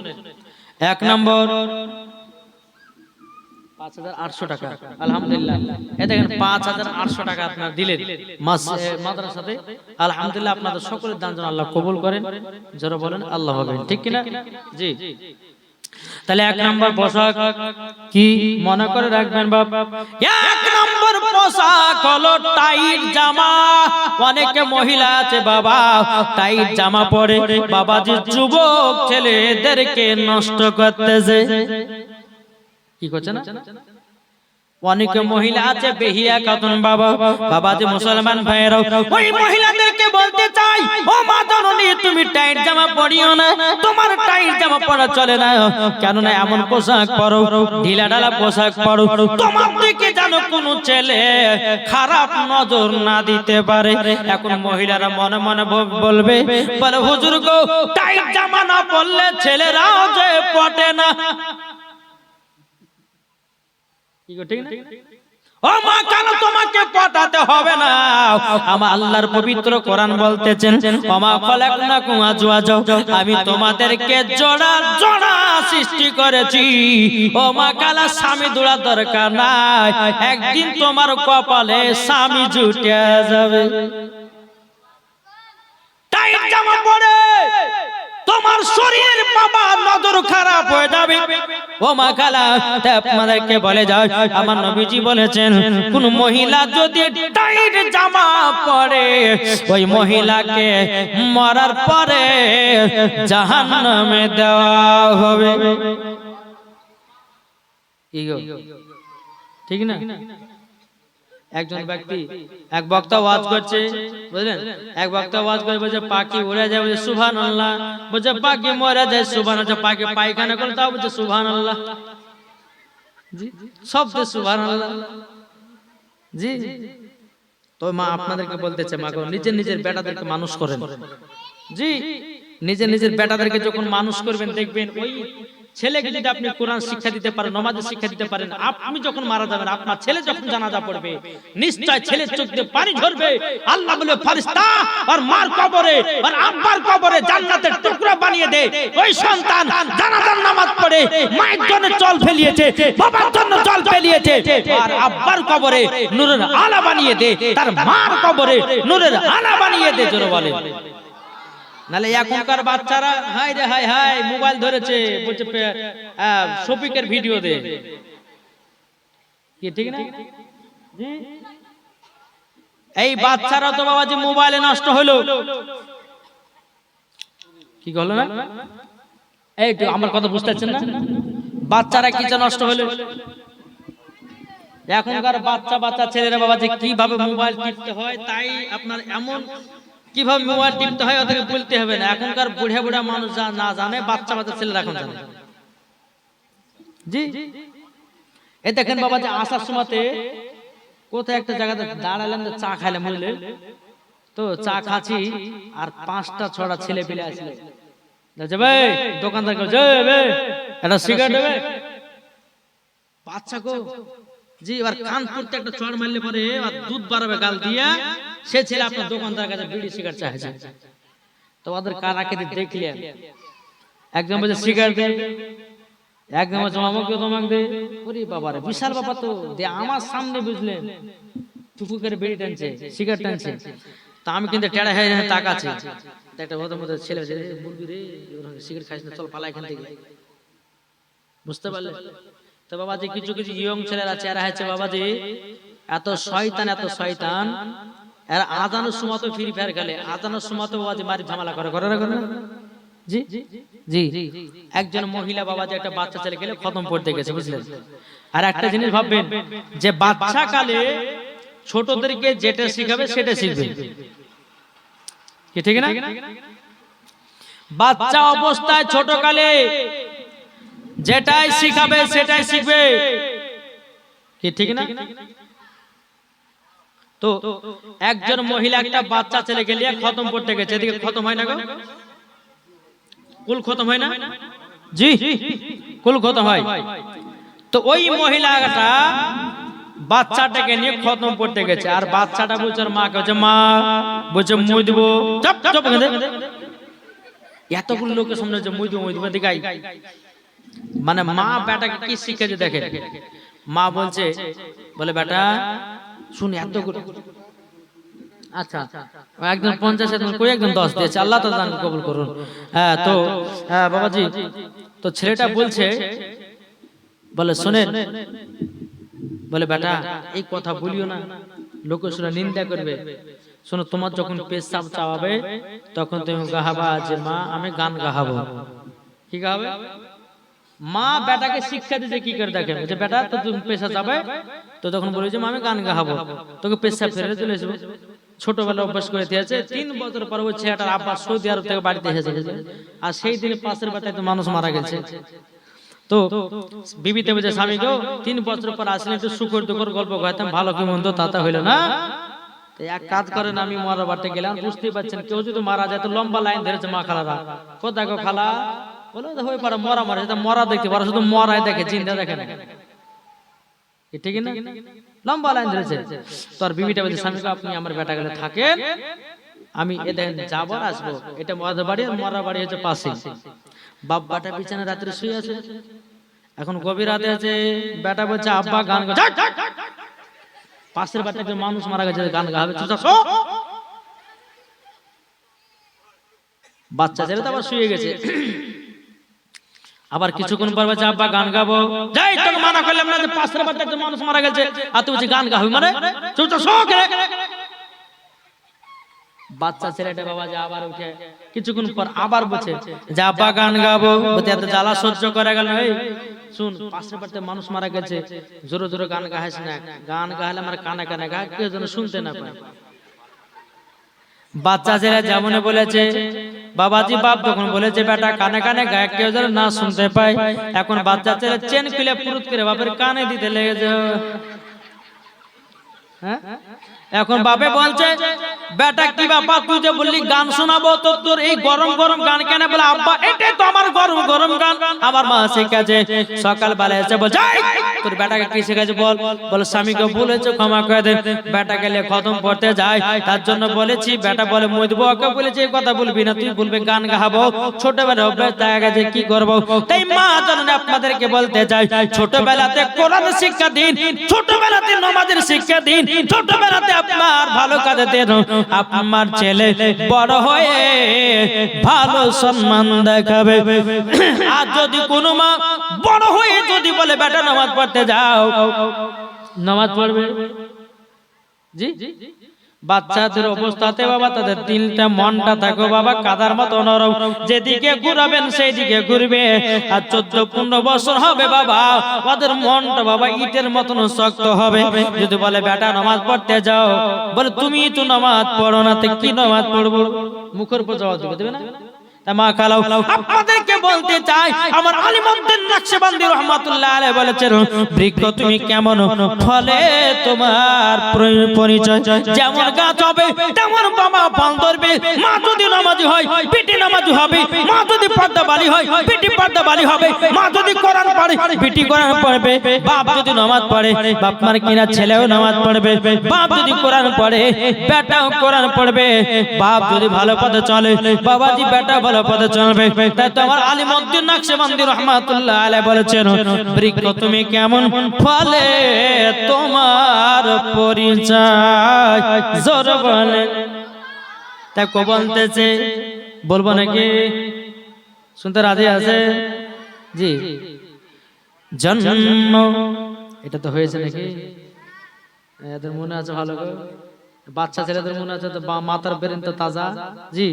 1 নম্বর 5800 টাকা। আলহামদুলিল্লাহ, এই দেখেন 5800 টাকা আপনারা দিলেন মাদ্রাসাতে। আলহামদুলিল্লাহ, আপনাদের সকলের দান যেন আল্লাহ কবুল করেন। যারা বলেন আল্লাহ হবে, ঠিক কিনা? জি। তাহলে 1 নম্বর পোশাক কি মনে করে রাখবেন বাবা? 1 নম্বর পোশাক হলো টাইট জামা। অনেকে মহিলা আছে বাবা টাইট জামা পরে বাবা যে যুবক ছেলেদেরকে নষ্ট করতেছে। কি করছে না? অনেকে মহিলা আছে বেহিয়া খাতুন বাবা, বাবা যে মুসলমান ভাইয়েরা, ওই মহিলাদেরকে বলতে চাই, ও মা জননী তুমি টাইট জামা পরিও না, তোমার টাইট জামা পরা চলে না। কেন না এমন পোশাক পরো, ঢিলা ঢালা পোশাক পরো, তোমার দিকে যেন কোনো ছেলে খারাপ নজর না দিতে পারে। এখন মহিলারা মনে মনে বলবে, বলে হুজুর গো টাইট জামা না পরলে ছেলেরাও যে পটে না। ও মা, কেন তোমাকে পটাতে হবে না? আমার আল্লাহর পবিত্র কোরআন বলতেছেন, ওমা খালাকনাকুম আজওয়াজা, আমি তোমাদেরকে জোড়া জোড়া সৃষ্টি করেছি। ও মা, কালা স্বামী দুড়া দরকার নাই, একদিন তোমার কপালে স্বামী জুটে যাবে। টাইট জামা পরে তোমার শরীরের বাবা নজর খারাপ হয়ে যাবে। ও মা খালা, আপনাদেরকে বলে যায়, আমার নবীজি বলেছেন, কোন মহিলা যদি টাইট জামা পরে ওই মহিলাকে মরার পরে জাহান্নামে দেওয়া হবে। ঠিক না? একজন ব্যক্তি, এক বক্তা ওয়াজ করছে, বুঝলেন? এক বক্তা ওয়াজ করে বলছে পাখি উড়ে যায়, বলছে সুবহানাল্লাহ, বলছে পাখি মরে যায় সুবহানাল্লাহ, পাখি পায়খানা করে তাও বলছে সুবহানাল্লাহ। জি, শব্দ সুবহানাল্লাহ। জি, তো মা আপনাদেরকে বলতেছে, মা গো নিজের নিজের বেটাদেরকে মানুষ করেন। জি, নিজের নিজের বেটাদেরকে যখন মানুষ করবেন, দেখবেন ওই ছেলেকে যদি আপনি কোরআন শিক্ষা দিতে পারেন, নামাজের শিক্ষা দিতে পারেন, আপনি যখন মারা যাবেন, আপনার ছেলে যখন জানাজা পড়বে, নিশ্চয় ছেলের চোখ দিয়ে পানি ঝরবে। আল্লাহ বলে ফেরেশতা আর মার কবরে আর আব্বার কবরে জান্নাতের টুকরা বানিয়ে দে। ওই সন্তান জানাজার নামাজ পড়ে মায়ের জন্য জল ফেলিয়েছে, বাবার জন্য জল ফেলিয়েছে, আর আব্বার কবরে নূরের আলা বানিয়ে দে, তার মার কবরে নূরের আলা বানিয়ে দে। জোরে বলে। নালে এখনকার বাচ্চারা হাই রে হাই হাই মোবাইল ধরেছে, বলছে শফিকের ভিডিও দে। কি ঠিক না? জি, এই বাচ্চারা তো বাবাজি মোবাইলে নষ্ট হলো। কি বলো না? এই তো আমার কথা বুঝতে পারছেন না? বাচ্চারা কিটা নষ্ট হলো। এখনকার বাচ্চা বাচ্চা ছেলেরা বাবাজি কিভাবে মোবাইল টিপতে হয়, তাই আপনার এমন কিভাবে মোবাইল টিপতে হয় ওদেরকে বলতে হবে না। এখনকার বুড়া বুড়া মানুষ যা না জানে, বাচ্চা বাচ্চা ছেলেরা এখন জানে। জি, এই দেখেন বাবা যে আসার সময়তে কোথায় একটা জায়গাতে দাঁড়ালাম, চা খাইলাম, বুঝলেন তো? চা খাচ্ছি আর 5টা 6টা ছেলে পেলে আসলে ভাই দোকানদার একটা সিগারেট দেবে বাচ্চা গো। জি, আর কান করতে একটা চড় মারলে পরে আর দুধ বাড়াবে গাল দিয়া, সে ছেলে আপনার দোকানদার কাছে বিড়ি সিগারেট চাইছে। তো ওদের কার আঁকে দেখলেন, একজন বলছে সিগারেট দে, একজন বলছে আমাকে তোমাকে দে। ওরে বাবারে, বিশাল বাবা তো দে আমার সামনে, বুঝলেন, টুকু করে বিড়ি টানছে, সিগারেট টানছে। তা আমি কিন্তু টেড়া হয়ে তাকাচ্ছি। একটা ওদের মধ্যে ছেলে বলবি রে সিগারেট খাইস না, চল পালা এখান থেকে। বুঝতে পারলে? তো বাবাজি কিছু কিছু ইয়ং ছেলেরা চেহারা হয়েছে বাবাজি এত শয়তান, এত শয়তান, এরা আজানের সময় তো ফ্রি ফায়ার খেলে, আজানের সময় তো বাবাজি মারি ঝামেলা করে, করে না? জি জি একজন মহিলা বাবা যে একটা বাচ্চা ছেলে গেলে খতম পড়তে গেছে বুঝলেন। আর একটা জিনিস ভাববেন যে বাচ্চা কালে ছোটদেরকে যেটা শিখাবে সেটা শিখবে, কি ঠিক না? বাচ্চা অবস্থায় ছোট কালে যেটাই শিখাবে সেটাই শিখবে, কি ঠিক না? তো একজন মহিলা একটা বাচ্চা ছেলে গেলে খতম পড়তে গেছে, এদিকে খতম হয় না গো, কুল খতম হয় না? জি কুল খতম হয়। তো ওই মহিলাটা বাচ্চাটাকে নিয়ে খতম পড়তে গেছে, আর বাচ্চাটা বলছে মাকে, বলছে মা, বলছে মুই দিব, চুপ চুপ, এতগুলো লোকের সামনে যে মুই দিব দেখাই, মানে মা বেটাকে কি শিখেছে দেখেন। মা বলছে, বলে বেটা শুন এতগুলো, আচ্ছা একদম 50 কই একদম 10 দিয়েছে, আল্লাহ তো দান কবুল করুন। হ্যাঁ তো বাবাজি, তো ছেলেটা বলছে, বলে শোনেন, বলে বেটা এই কথা বলিও না, লোকে শুনে নিন্দা করবে। শোনো, তোমার যখন পেশাব চাওয়াবে তখন তুমি গাহাবা যে মা আমি গান গাহাবো। কি গাবে? মা বেটাকে শিক্ষা দিতে কি করে দেখেন, যে বেটা তো তুমি পেশা যাবে, তো তখন বলি যে মা আমি গান গাহাবো, তোকে পেশা ফেরে চলে আসবো। ছোটবেলা অভ্যাস করে দিয়েছে, 3 বছর পর ওই ছেলেটার আব্বা সৌদি আরব থেকে বাড়িতে এসেছে, আর সেই দিনে পাশের বাড়িতে মানুষ মারা গেছে। তো বিবিতে বলছে স্বামী গো 3 বছর পর আসলে একটু সুখর দুঃখর গল্প গাইতাম, ভালো কি মন্দ তাতে হইলো না। এক কাজ করেন, আমি মরার বাড়িতে গেলাম, বুঝতেই পারছেন কেউ যদি মারা যায় তো লম্বা লাইন ধরেছে মা খালারা, কোথায় গো খালা, বলে হয়ে পারে মরা মারা, মরা দেখতে পারে, শুধু মরাই দেখে, চিন্তা দেখে না, ঠিক না? লম্বা লাইন ধরেছে। তোর বিবিটা বলছে স্বামী গো আপনি আমার বেটা গেলে থাকেন, আমি এ দেখেন যাবার আসবো, এটা মরার বাড়ি, আর মরার বাড়ি হচ্ছে পাশে। বাপ্পাটা বিছানা রাত্রে শুয়ে আছে, এখন গভীর রাতে আছে, বেটা বলছে আব্বা গান গা, পাশের বাড়িতে মানুষ মারা গেছে গান গাবে, বাচ্চা ছেলে তো আবার শুয়ে গেছে। আবার কিছুক্ষণ পর বলছে আব্বা গান গাবো, যাই তোকে মানা করলাম না যে পাশের বাড়িতে মানুষ মারা গেছে আর তুই বলছিস গান গাবি, মানে বাচ্চা ছেলেটা বাবা যে আবার উঠে কিছুক্ষণ পর আবার বলছে যে আব্বা গান গাবো, বলতে এত জ্বালা সহ্য করে গেল, এই শুন পাশের বাড়িতে মানুষ মারা গেছে, জোরে জোরে গান গাইস না, গান গাইলে আমার কানে কানে গা, কেউ যেন শুনতে না পায়। বাচ্চা ছেলে যেমন বলেছে বাবাজি, বাপ যখন বলেছে বেটা কানে কানে গায়ে, কেউ যেন না শুনতে পায়। এখন বাচ্চা ছেলে চেন খুলে পুরুত করে বাপের কানে দিতে লেগেছে। হ্যাঁ এখন বাপে বলছে বেটা কি বাবা তুই যে বললি গান শোনাবো, তো তোর এই গরম গরম গান কেন? বলে আব্বা এটাই তো আমার গরম গরম গান, আমার মা শিখাছে। সকাল বেলা এসে বল যাই তোর বেটাকে কি শিখাছে বল, বলে স্বামীকে বলেছে ক্ষমা করে দে, বেটা গেলে খতম পড়তে যায় তার জন্য বলেছি। বেটা বলে মই দেবো, ওকে বলেছে এই কথা বলবি না, তুই বলবি গান গাবো। ছোটবেলা অভ্যাস দেখা গেছে, কি করবো? তাই মা জানেন আপনাদেরকে বলতে চাই, ছোটবেলাতে কোরআন শিক্ষা দিন, ছোটবেলাতে নামাজের শিক্ষা দিন, ছোটবেলাতে আপনার ভালো কাজে দেন। আপনার ছেলে বড় হয়ে ভালো সম্মান দেখাবে। আর যদি কোনো মা বড় হয়ে যদি বলে বেটা নামাজ পড়তে যাও, নামাজ পড়বে। জি বাচ্চাদের অবস্থাতে বাবা তাদের দিলটা মনটা থাকো বাবা কাদার মতো নরম, যেদিকে ঘুরাবেন সেই দিকে ঘুরবে। আর 14-15 বছর হবে বাবা ওদের মনটা বাবা ইটের মতন শক্ত হবে। যদি বলে বেটা নামাজ পড়তে যাও, বলে তুমি তো নামাজ পড়ো না, তো কি নামাজ পড়বো? মুখের উপর জবাব দেবে না? মা খালাও আপনাদেরকে বলতে চাই, আমার আলিমউদ্দিন নকশবন্দি রাহমাতুল্লাহ আলাইহি বলেছেন, বৃক্ষ তুমি কেমন ফলে তোমার পরিচয়, যেমন গাছ হবে তেমন বাবা ফল ধরবে। মা যদি নামাজি হয় বেটি নামাজি হবে, মা যদি পর্দাবালী হয় বেটি পর্দাবালী হবে, মা যদি কোরআন পড়ে বেটি কোরআন পড়বে, বাপ যদি নামাজ পড়ে বাপ মার কিনা ছেলেও নামাজ পড়বে, বাপ যদি কোরআন পড়ে বেটাও কোরআন পড়বে, বাপ যদি ভালো পথে চলে বাবাজি বেটা ভালো পথে চলবে। তাই তো আমার আলিমউদ্দিন নকশবন্দি রাহমাতুল্লাহ আলাইহি বলেছেন, বৃক্ষ তুমি কেমন ফলে তোমার পরিচয়, জোর বলে। তাই কো বলতেছে, বলবো নাকি? শুনতে রাজি আছে? জি জন্ম এটা তো হয়েছে নাকি? এদের মনে আছে ভালো করে? বাচ্চা ছেলেদের মনে আছে তো মাথার ব্রেন তো তাজা। জি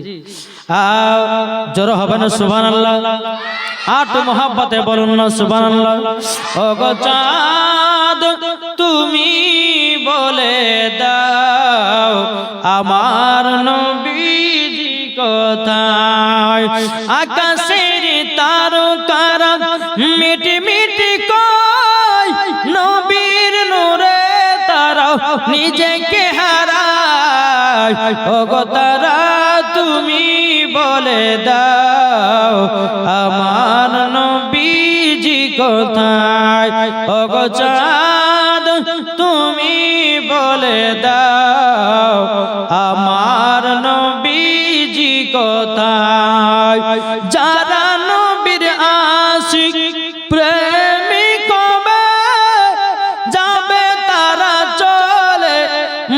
জোরে হবে না সুবহানাল্লাহ? আট মোহাব্বতে বলুন না সুবহানাল্লাহ। ও গো চাঁদ তুমি বলে দাও আমার নবীজি কোথায়? আকাশের তারকারা মিটি মিটি কয় নবীর নূরে তারা নিজেকে হারায়। ও গো তারা তুমি বলে দাও আমার নবীজি কোথায়? ও গো চাঁদ তুমি বলে দাও আমার নবীজি কোথায়? যারা নবীর আশিক প্রেমিক হবে যাবে তারা চলে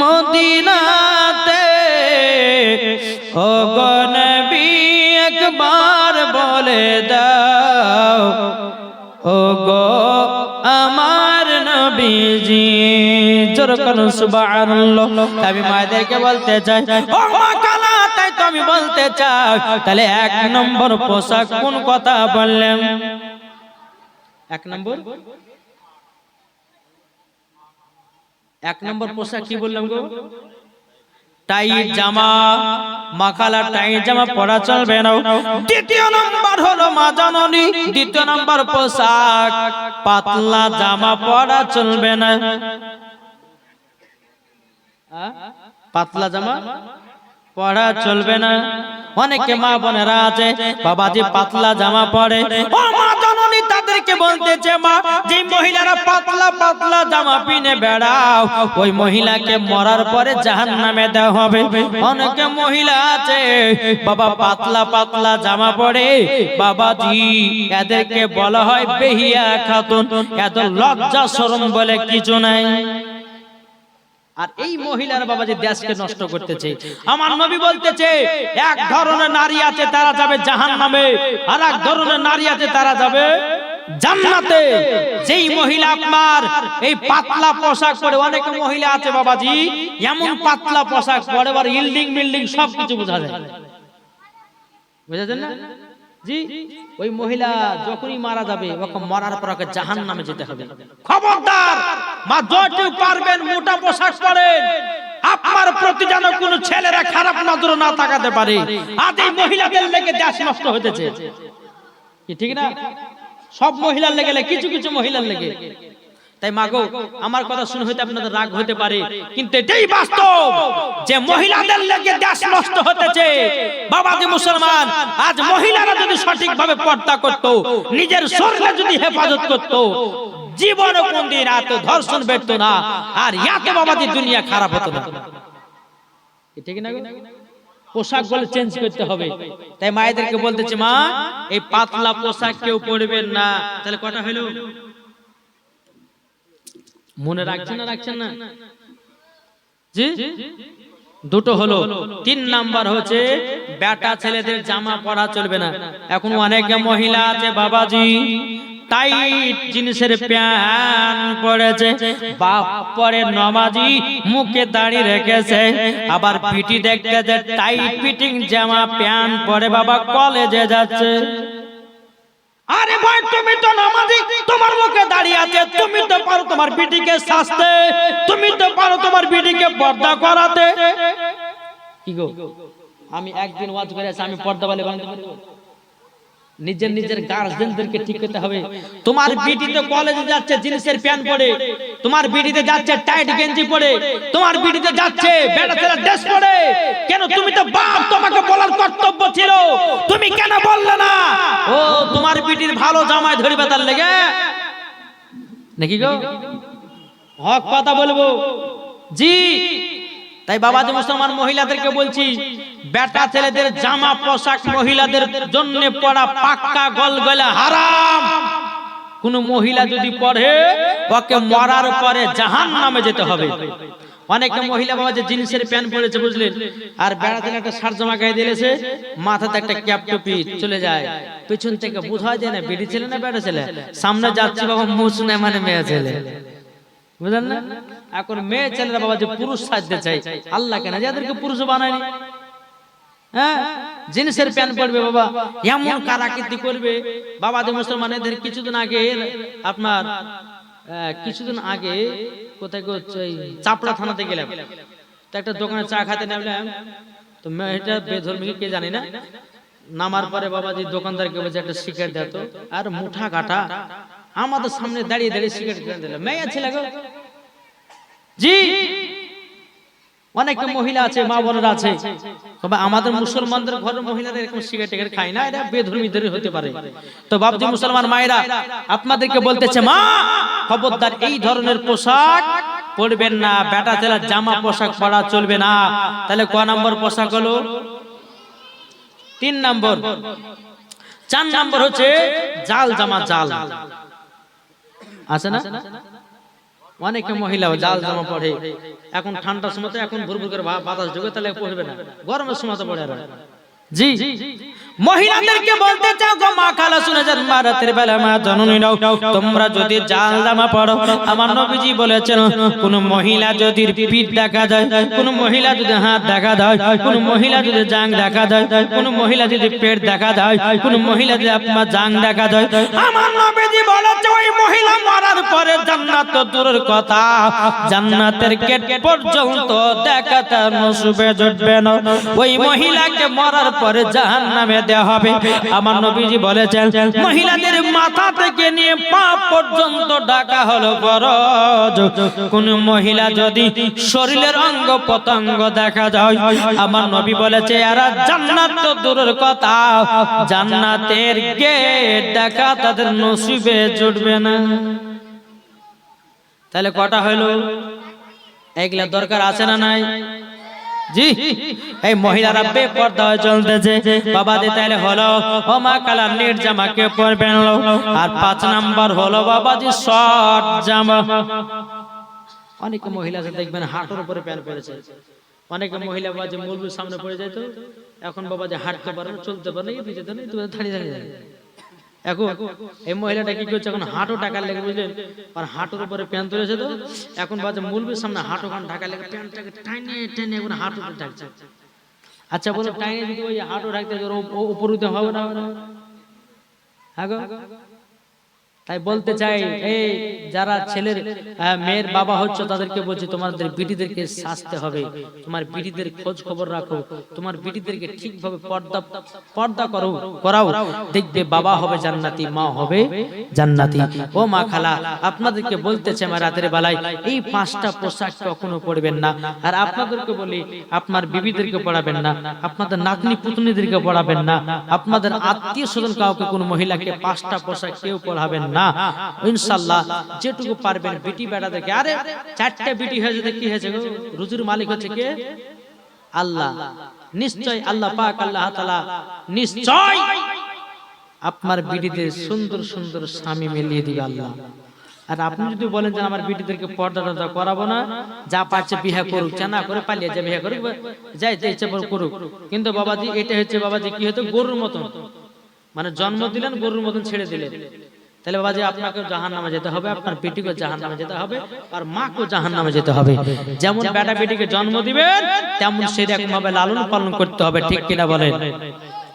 মদিনাতে। ও গো নবী একবার বলে দাও ও গো আমার নবীজি। জোরে বলুন সুবহানাল্লাহ। আমি মায়েদেরকে বলতে চাই ও মা কালা, তাই তো আমি বলতে চাই তাহলে এক নম্বর পোশাক কোন কথা বললেন? এক নম্বর পোশাক কি বললাম গো? টাইট জামা, মাখালা টাইট জামা পরা চলবে না। দ্বিতীয় নাম্বার হলো মা জাননী, দ্বিতীয় নাম্বার পোশাক পাতলা জামা পরা চলবে না। পাতলা জামা পরা চলবে না। অনেকে মা বোনেরা আছে বাবাজি পাতলা জামা পরে, ও মা জননী তাদেরকে বলতেছে মা যে মহিলারা পাতলা পাতলা জামা পিনে বেড়াও ওই মহিলাকে মরার পরে জাহান্নামে দেওয়া হবে। অনেকে মহিলা আছে বাবা পাতলা পাতলা জামা পরে, বাবাজি এদেরকে বলা হয় বেহিয়া খাতুন। এত লজ্জা শরম বলে কিছু নাই। আর এই মহিলার বাবাজি দেশকে নষ্ট করতেছে। আমার নবী বলতেছে এক ধরনের নারী আছে তারা যাবে জাহান্নামে, আর এক ধরনের নারী আছে তারা যাবে জান্নাতে। যেই মহিলা আপনার এই পাতলা পোশাক পরে, অনেক মহিলা আছে বাবাজি এমন পাতলা পোশাক পরে আর ইল্ডিং বিল্ডিং সবকিছু বোঝা যায়, বুঝেছেন না জি? ওই মহিলা যখনই মারা যাবে ওকে মরার পর ওকে জাহান্নামে যেতে হবে। খবরদার মা যতটুকু পারবেন মোটা পোশাক পরেন, আপনার প্রতি যেন কোনো ছেলেরা খারাপ নজরে না তাকাতে পারে। আজ এই মহিলাদের লেগে দেশ নষ্ট হতেছে, কি ঠিক না? সব মহিলার লেগে, কিছু কিছু মহিলার লেগে। তাই মাগো আমার কথা শুনে হয়তো আপনাদের রাগ হতে পারে, কিন্তু এটাই বাস্তব যে মহিলাদের লেগে দেশ নষ্ট হতেছে। বাবাজি মুসলমান, আজ মহিলারা যদি সঠিকভাবে পর্দা করত, নিজের শরীরে যদি হেফাজত করত, জীবনে কোনদিন এত ধর্ষণ বেরত না, আর এত বাবাজি দুনিয়া খারাপ হতো না। ঠিক না? পোশাক গুলো চেঞ্জ করতে হবে। তাই মায়েদেরকে বলতেছে মা এই পাতলা পোশাক কেউ পরবেন না। তাহলে কটা হলো? মনে রাখছেন না রাখছেন না জি? দুটো হলো। তিন নাম্বার হচ্ছে বেটা ছেলেদের জামা পরা চলবে না। এখন অনেক মহিলা আছে বাবাজি টাইট জিনিসের প্যান্ট পরেছে, বাপ পরে নমাজি মুখে দাড়ি রেখেছে, আবার পিটি দেখতে যে টাইট ফিটিং জামা প্যান্ট পরে বাবা কলেজে যাচ্ছে। আরে ভাই তুমি তো নামাজি, তোমার মুখে দাঁড়িয়ে আছে, তুমি তো পারো তোমার বিটিকে শাস্তে, তুমি তো পারো তোমার বিটিকে পর্দা করাতে। কি গো আমি একদিন ওয়াজ করেছি আমি পর্দা বলে বানাতে পারি? নিজের নিজের গার্জেনদেরকে ঠিক করতে হবে। তোমার বিটি তো কলেজে যাচ্ছে জিন্সের প্যান্ট পরে, তোমার বিটিতে যাচ্ছে টাইট গেঞ্জি পরে, তোমার বিটিতে যাচ্ছে বেটা ছেলে ড্রেস পরে, কেন তুমি তো বাপ, তোমাকে বলার কর্তব্য ছিল, তুমি কেন বললে না? ও তোমার বিটির ভালো জামায় ধরিবে তার লেগে নাকি গো? হক কথা বলবো জি। তাই বাবাজি মুসলমান মহিলাদেরকে বলছি বেটা ছেলেদের জামা পোশাক মহিলাদের জন্য পরা পাক্কা গলগলা হারাম। কোন মহিলা যদি পরে ওকে মরার পরে জাহান্নামে যেতে হবে। অনেক মহিলা বাবা যে জিন্সের প্যান্ট পরেছে বুঝলেন, আর বেড়া ছেলে একটা শার্ট জামা গায়ে দিয়েছে, মাথাতে একটা ক্যাপ টুপি চলে যায়, পেছন থেকে বোঝা যায় না বেড়ি ছেলে না বেড়া ছেলে। সামনে যাচ্ছে বাবা মুছ নাই মানে মেয়ে ছেলে, বুঝলেন না? এখন মেয়ে ছেলেরা বাবা যে পুরুষ সাজতে চাই, আল্লাহ কেন যাদেরকে পুরুষ বানায়নি? হ্যাঁ, জিন্সের প্যান্ট পরবে বাবা, এমন কারাকৃতি করবে বাবা। যে মুসলমানদের কিছুদিন আগে আপনার কোথায় চাপড়া থানাতে গেলাম, তো একটা দোকানে চা খাতে নামলাম, তো মেয়েটা বেধর্মী কে জানি না, নামার পরে বাবাজি দোকানদারকে বলছে একটা সিগারেট দাও তো, আর মুঠা কাটা আমাদের সামনে দাঁড়িয়ে দাঁড়িয়ে সিগারেট কিনে দিল। মেয়ে ছেলে গো, জি অনেক মহিলা আছে, মা বোনেরা আছে, তবে আমাদের মুসলমানদের ঘরের মহিলারা এরকম সিগারেট খায় না, এটা বেধর্মীদের হতে পারে। তো বাবজি মুসলমান মায়েরা আপনাদেরকে বলতেছে, মা খবরদার এই ধরনের পোশাক পরবেন না, বেটা ছেলের জামা পোশাক পরা চলবে না। তাহলে ক নম্বর পোশাক হলো? 3 নম্বর। 4 নম্বর হচ্ছে জাল জামা। জাল আছে না? অনেকে মহিলা জাল জামা পড়ে, এখন ঠান্ডার সময় তো এখন ভুরভুর করে বাতাস ঢুকে, তাহলে পড়বে না, গরমের সময় তো পড়ে। আর জি মহিলাদেরকে বলতে চাও গো মা খালা শুনে যান, মা রাতের বেলা মা জননী নাও, তোমরা যদি জাল জামা পড়ো, আমার নবীজি বলেছেন কোন মহিলা যদি পিঠ দেখা যায়, কোন মহিলা যদি হাত দেখা যায়, কোন মহিলা যদি জাং দেখা যায়, কোন মহিলা যদি পেট দেখা যায়, কোন মহিলা যদি আপনার জাং দেখা যায়, আমার নবীজি বলেছে ওই মহিলা মরার পরে জান্নাত তো দূরের কথা, জান্নাতের গেট পর্যন্ত দেখা তার নসিবে জুটবে না। ওই মহিলাকে মরার পরে জাহান্নামে দেওয়া হবে। আমার নবীজি বলেছেন মহিলাদের মাথা থেকে নিয়ে পা পর্যন্ত ঢাকা হলো ফরজ। কোন মহিলা যদি শরীরের অঙ্গ প্রত্যঙ্গ দেখা যায়, আমার নবী বলেছে এরা জান্নাত তো দূরের কথা, জান্নাতের গেট দেখা তাদের নসিবে জুটবে না। তাহলে কটা হলো? এগুলা দরকার আছে না নাই? জি এই মহিলারা বেপরদা হয়ে চলতেছে বাবাজি। তাহলে হলো ও মা কালা নেট জামা কে পরবেন। আর 5 নাম্বার হলো বাবাজি শর্ট জামা। অনেক মহিলা আছে দেখবেন হাঁটুর উপরে প্যান্ট পরেছে, অনেক মহিলা বাবাজি মৌলবীর সামনে পড়ে যায়, তো এখন বাবাজি হাঁটতে পারে না, চলতে পারে না, এই যেতে না, তুমি দাঁড়িয়ে দাঁড়িয়ে যায়। এখন এই মহিলাটা কি করছে, এখন হাঁটু টাকার লেগে বুঝলেন, আর হাঁটুর উপরে প্যান্ট তুলেছে, তো এখন বাজে মৌলবীর সামনে হাঁটু খান ঢাকা লেগে প্যান্টটাকে টাইনে টেনে এখন হাঁটুতে ঢাকছে। আচ্ছা বলো টাইনে যদি ওই হাঁটু ঢাকতে উপর উঠতে হবে না? হ্যাঁ গো, তাই বলতে চাই এই যারা ছেলের মেয়ের বাবা হচ্ছে তাদেরকে বলছি তোমাদের বিটিদেরকে সাজতে হবে, তোমার বিটিদের খোঁজ খবর রাখো, তোমার বিটিদেরকে ঠিকভাবে পর্দা করাও, দেখবে বাবা হবে জান্নাতি, মা হবে জান্নাতি। ও মা খালা আপনাদেরকে বলতেছে আমার রাতের বেলায় এই 5টা পোশাক কখনো পরবেন না। আর আপনাদেরকে বলি আপনার বিবিদেরকে পড়াবেন না, আপনাদের নাতনি পুতনিদেরকে পড়াবেন না, আপনাদের আত্মীয় স্বজন কাউকে কোন মহিলাকে 5টা পোশাক কেউ পড়াবেন না। ইনশাআল্লাহ যেটুকু পারবেন বিটি বেটাদেরকে, আরে 4টে বিটি হয়ে যেতে কি হয়েছে গো, রুজির মালিক হচ্ছে কে? আল্লাহ। নিশ্চয় আল্লাহ পাক আল্লাহ তাআলা নিশ্চয় আপনার বিটিদের সুন্দর সুন্দর স্বামী মিলিয়ে দিবে আল্লাহ। আর আপনি যদি বলেন যে আমার বিটিদেরকে পর্দা করাবো না, যা পাচ্ছে বিয়ে করুক, না করে পালিয়ে যা বিয়ে করুক, যাই ইচ্ছা করুক, কিন্তু বাবাজি এটা হচ্ছে বাবাজি কি হতো গরুর মতন, মানে জন্ম দিলেন গরুর মতন ছেড়ে দিলেন। তাহলে বাবাজি আপনাকে জাহান্নামে যেতে হবে, আপনার বেটিকে জাহান্নামে যেতে হবে, আর মাকে জাহান্নামে যেতে হবে। যেমন বেটা বেটিকে জন্ম দিবেন তেমন সেরকম ভাবে লালন পালন করতে হবে, ঠিক কিনা বলেন?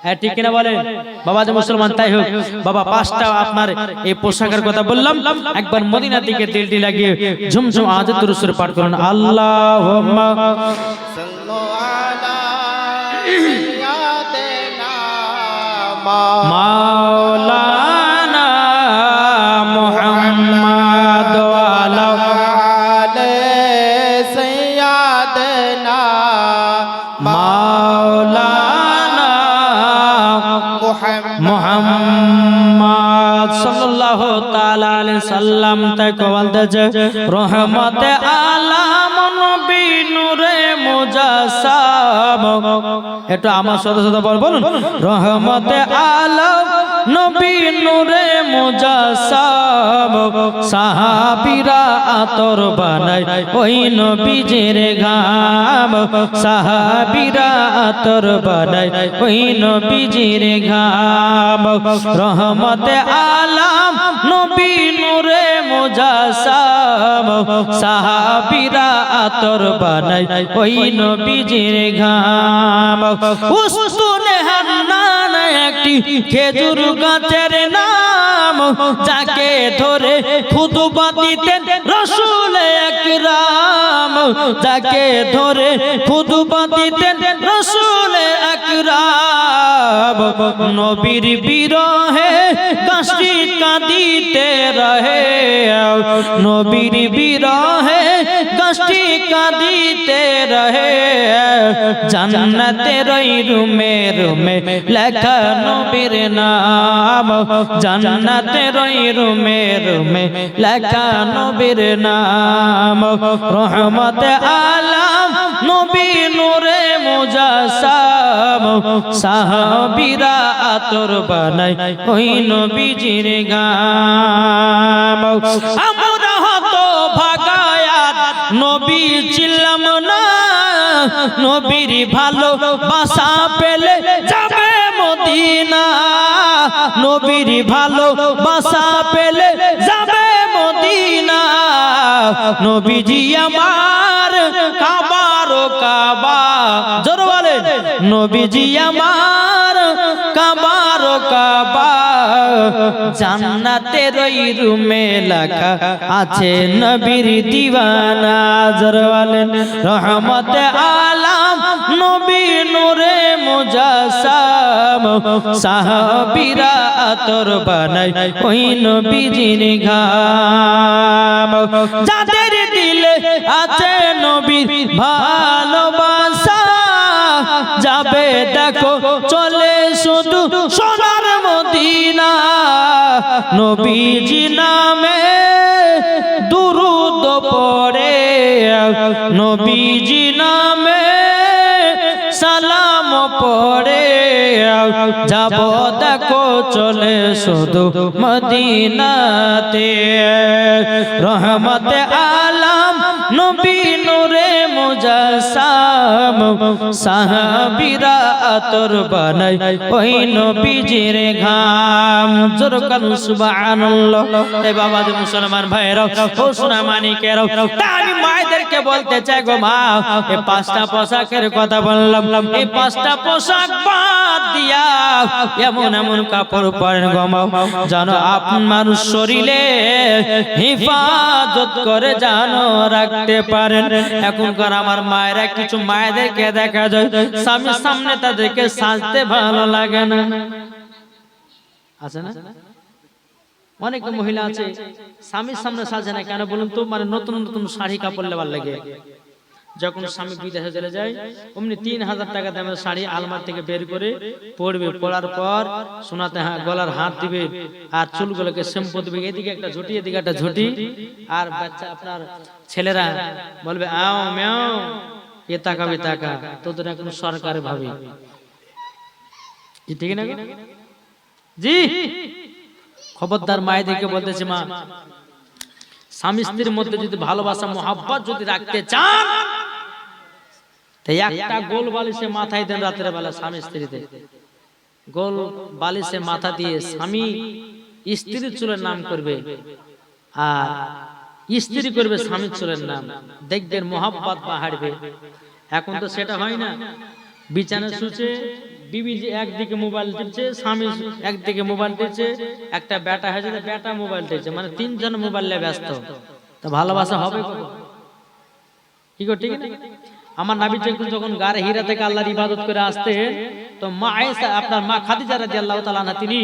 হ্যাঁ ঠিক কিনা বলেন বাবাজি মুসলমান? তাই হোক বাবা, 5টা আপনার এই পোশাকের কথা বললাম, একবার মদিনার দিকে দিলটি লাগিয়ে ঝুমঝুম আওয়াজে দুরূদ শরীফ পাঠ করুন। আল্লাহুম্মা সাল্লু আলা সাইয়্যিদিনা মাওলানা মুহাম্মদ ওয়া আলা আলি সাইয়্যিদিনা মাওলানা মুহাম্মদ সাল্লাল্লাহু তাআলা আলাইহি সাল্লাম। তাই বলতেছে রহমতে আলাম নবী নূরে মুজাসসাম। একটু আমার সাথে সাথে বলুন রহমতে আলাম নবী নূরে মুজাসসাম সাহাবীরা আতর বানায় ওই নবীজির ঘাম সাহাবীরা আতর বানায় ওই নবীজির ঘাম রহমতে আলাম নবী নূরে মুজাসসাম সাহাবীরা আতর বানায় ওই নবীজির ঘাম উস্তুনে হান্নান একটি খেজুর গাছের নাম যাকে ধরে খুতবা দিতেন রাসূল আকরাম যাকে ধরে খুতবা দিতেন রাসূল আকরাম নবীর বিরহে গাছটি কাঁদিতে রহে নবীর বিরহে গাছটি কাঁদিতে রহে জান্নাতের ওই রুমে রুমে লেখা নবীর নাম জান্নাতের ওই রুমে রুমে লেখা নবীর নাম রহমতে আলাম নবী নূরে মুজাসসাম সাহাবীরা আতর বানায় ওই নবীজির ঘাম আমরা হতো ভাগায়াত নবী ছিলাম না নবীর ভালোবাসা পেলে যাবে মদিনা নবীর ভালোবাসা পেলে যাবে মদিনা নবীজি আমার কাবার কাবা জোরে বলেন নবীজি আমার কাবার কাবা জান্নাতের ওই রুমে লেখা আছে নবীর দিওয়ানা জোরে বলেন রহমতে আলাম নবী নূরে মুজাসসাম সাহাবীরা আতর বানায় ওই নবীজির ঘাম যাদের দিলে আছে নবীর ভালোবাসা যাবে দেখো চলে শুধু সোনার মদিনা নবীজি নামে দুরূদ পড়ে নবীজি নামে সালাম পড়ে যাব দেখো চলে শুধু মদিনাতে রহমতে আলাম নবী নূরে মুজাসসাম সাহাবীরা আতর বানায় ওই নবীজির ঘাম জোরে বলুন সুবহানাল্লাহ এই বাবা যে মুসলমান ভাইরা ও সোনা মানিকেরা আমি মায়েদেরকে বলতে চাই গো মা এই পাঁচটা পোশাকের কথা বললাম এই পাঁচটা পোশাক বাদ দিয়া এমন এমন কাপড় পরেন গো মা জানো আপনার শরীরে হেফাজত করে জানো রাখতে পারেন এখনকার আমার মায়েরা কিছু মায়েদেরকে দেখা যায় স্বামীর সামনে তাদেরকে সাজতে ভালো লাগে না আছে না অনেক মহিলা আছে স্বামীর সামনে সাজে না কেন বলুন তো মানে নতুন নতুন শাড়ি কাপড় লেবার লাগে যখন স্বামী বিদেশে চলে যায় অমনি 3000 টাকা দামের শাড়ি আলমার থেকে বের করে পরবে পরার পর সোনাতে গলার হাত দিবে আর চুলগুলোকে শ্যাম্পু দিবে এদিকে একটা ঝুঁটি এদিকে একটা ঝুঁটি আর বাচ্চা আপনার ছেলেরা বলবে আও মেও এ তাকাবে তাকা তোদের এখন সরকারে ভাবে ঠিক না জি খবরদার মায়েদেরকে বলতেছে মা স্বামী স্ত্রীর মধ্যে যদি ভালোবাসা মোহাব্বত যদি রাখতে চান তাই একটা গোল বালিশে মাথায় দেন রাতের বেলা স্বামী স্ত্রীতে গোল বালিশে মাথা দিয়ে স্বামী স্ত্রীর চুলের নাম করবে আর স্ত্রী করবে স্বামীর চুলের নাম দেখবেন মোহাব্বত বাড়বে এখন তো সেটা হয় না বিছানা শুছে বিবি একদিকে মোবাইল টিপছে স্বামী একদিকে মোবাইল টিপছে একটা বেটা হয়েছে বেটা মোবাইল টিপছে মানে তিনজন মোবাইল নিয়ে ব্যস্ত তা ভালোবাসা হবে কি গো ঠিক না আমার নবী যখন গারে হীরা থেকে আল্লাহর ইবাদত করে আসতেন তো মা আয়েশা আপনার মা খাদিজা রাদিয়াল্লাহু তাআলা আনহা তিনি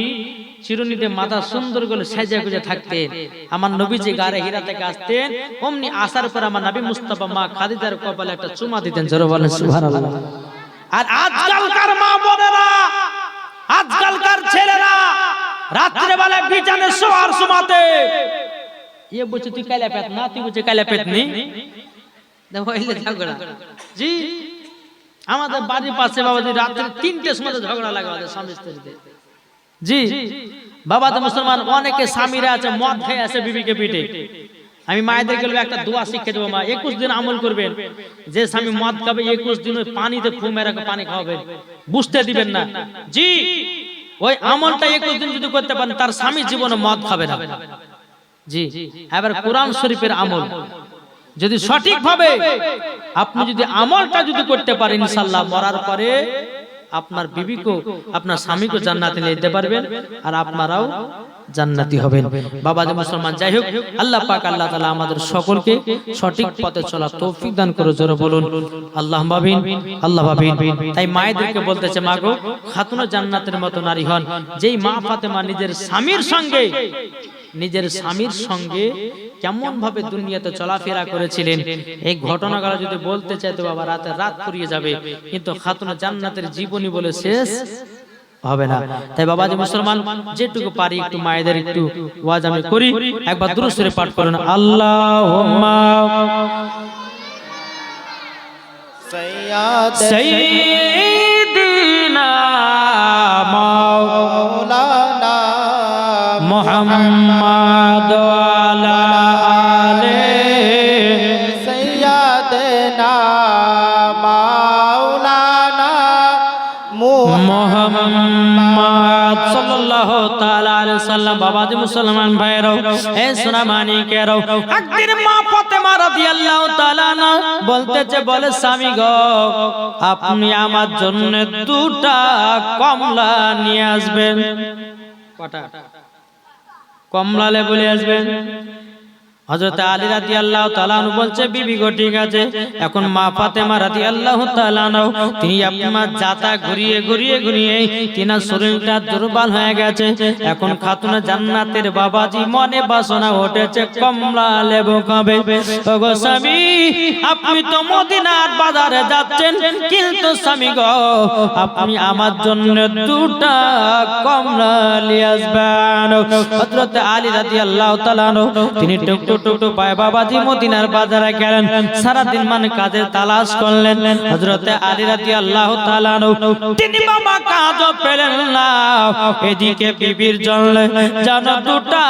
চিরুনিতে মাথা সুন্দর করে সাজিয়ে গুজে থাকতেন আমার নবীজি গারে হীরা থেকে আসতেন অমনি আসার পর আমার নবী মুস্তাফা মা খাদিজার কপালে একটা চুমা দিতেন জোরে বলেন সুবহানাল্লাহ আর আজকালকার মা বোনেরা আজকালকার ছেলেরা রাত্রে বেলা বিছানে শোয়ার সময়তে ये বলছে তুই কাইলা পেট না তুই বলছে কাইলা পেট নেই দেখো এলে ঝগড়া জি আমাদের বাড়ির পাশে বাবাজি রাতে 3টের সময় ঝগড়া লাগে আমাদের স্বামী স্ত্রীতে জি বাবা তো মুসলমান, অনেকে স্বামীরা আছে মদ খেয়ে আছে বিবিকে পিটে। আমি মায়েদেরকে বলবো একটা দোয়া শিখে দেবো, মা 21 দিন আমল করবেন। যে স্বামী মদ খাবে 21 দিন ওই পানিতে ফু মেরে পানি খাওয়াবেন, বুঝতে দিবেন না। জি ওই আমলটা 21 দিন যদি করতে পারেন তার স্বামী জীবনে মদ খাবে না। জি এবার কোরআন শরীফের আমল যদি সঠিকভাবে আপনি যদি আমলটা যদি করতে পারেন, ইনশাআল্লাহ মরার পরে আপনার বিবিকে আপনার স্বামীকে জান্নাতে নিয়ে যেতে পারবেন আর আপনারাও জান্নাতি হবেন। বাবা যে মুসলমান, যাই হোক আল্লাহ পাক আল্লাহ তাআলা আমাদের সকলকে সঠিক পথে চলার তৌফিক দান করে, জোরে বলুন আল্লাহুম্মা আমিন, আল্লাহ আমিন। তাই মায়েদেরকে বলতেছে, মা গো খাতুনে জান্নাতের মতো নারী হন। যেই মা ফাতেমা নিজের স্বামীর সঙ্গে কেমন ভাবে দুনিয়াতে চলাফেরা করেছিলেন, এই ঘটনাগুলো যদি বলতে চাই তো বাবা রাত ফুরিয়ে যাবে, কিন্তু খাতুনে জান্নাতের জীবনী বলে শেষ হবে না। তাই বাবা যে মুসলমান, যেটুকু পারি একটু মায়েদের একটু ওয়াজ আমি করি। একবার দুরূদ শরীফ পাঠ করুন, আল্লাহুম্মা সাইয়্যিদিনা মাওলানা মুহাম্মদ ওয়ালা আলে সৈয়দনা মাওলানা মুহাম্মদ সাল্লাল্লাহু তাআলা আলাইহি সাল্লাম। বাবাজি মুসলমান ভাইরাও, এ সোনা মানিকেরাও, একদিন মা ফাতেমা রাদিয়াল্লাহু তাআলা বলতেছে, বলে স্বামী গো আপনি আমার জন্য দুটা কমলা নিয়ে আসবেন। কটা কমলা লেবু নিয়ে আসবেন? হযরত আলী রাদিয়াল্লাহু তাআলা আনহু বলছে, বিবি গো ঠিক আছে। এখন মা ফাতেমা রাদিয়াল্লাহু তাআলা আনহা তিনি আপনার জাতা ঘুরিয়ে তিনার শরীরটা দুর্বল হয়ে গেছে। এখন খাতুনে জান্নাতের বাবাজি মনে বাসনা উঠেছে কমলা লেবু খাবে। ওগো স্বামী, আপনি তো মদিনার বাজারে যাচ্ছেন, কিন্তু স্বামী গো আপনি আমার জন্য দুটা কমলা নিয়ে আসবেন। হযরত আলী রাদিয়াল্লাহু তাআলা আনহু তিনি টুকটু পায় বাবাজি মদিনার বাজারে গেলেন, সারা দিন মানে কাজের তালাশ করলেন। হযরত আলী রাদিয়াল্লাহু তাআলা আনহু তিনি বাবা কাজও পেলেন না। এদিকে বিবির জন্য যেন দুটা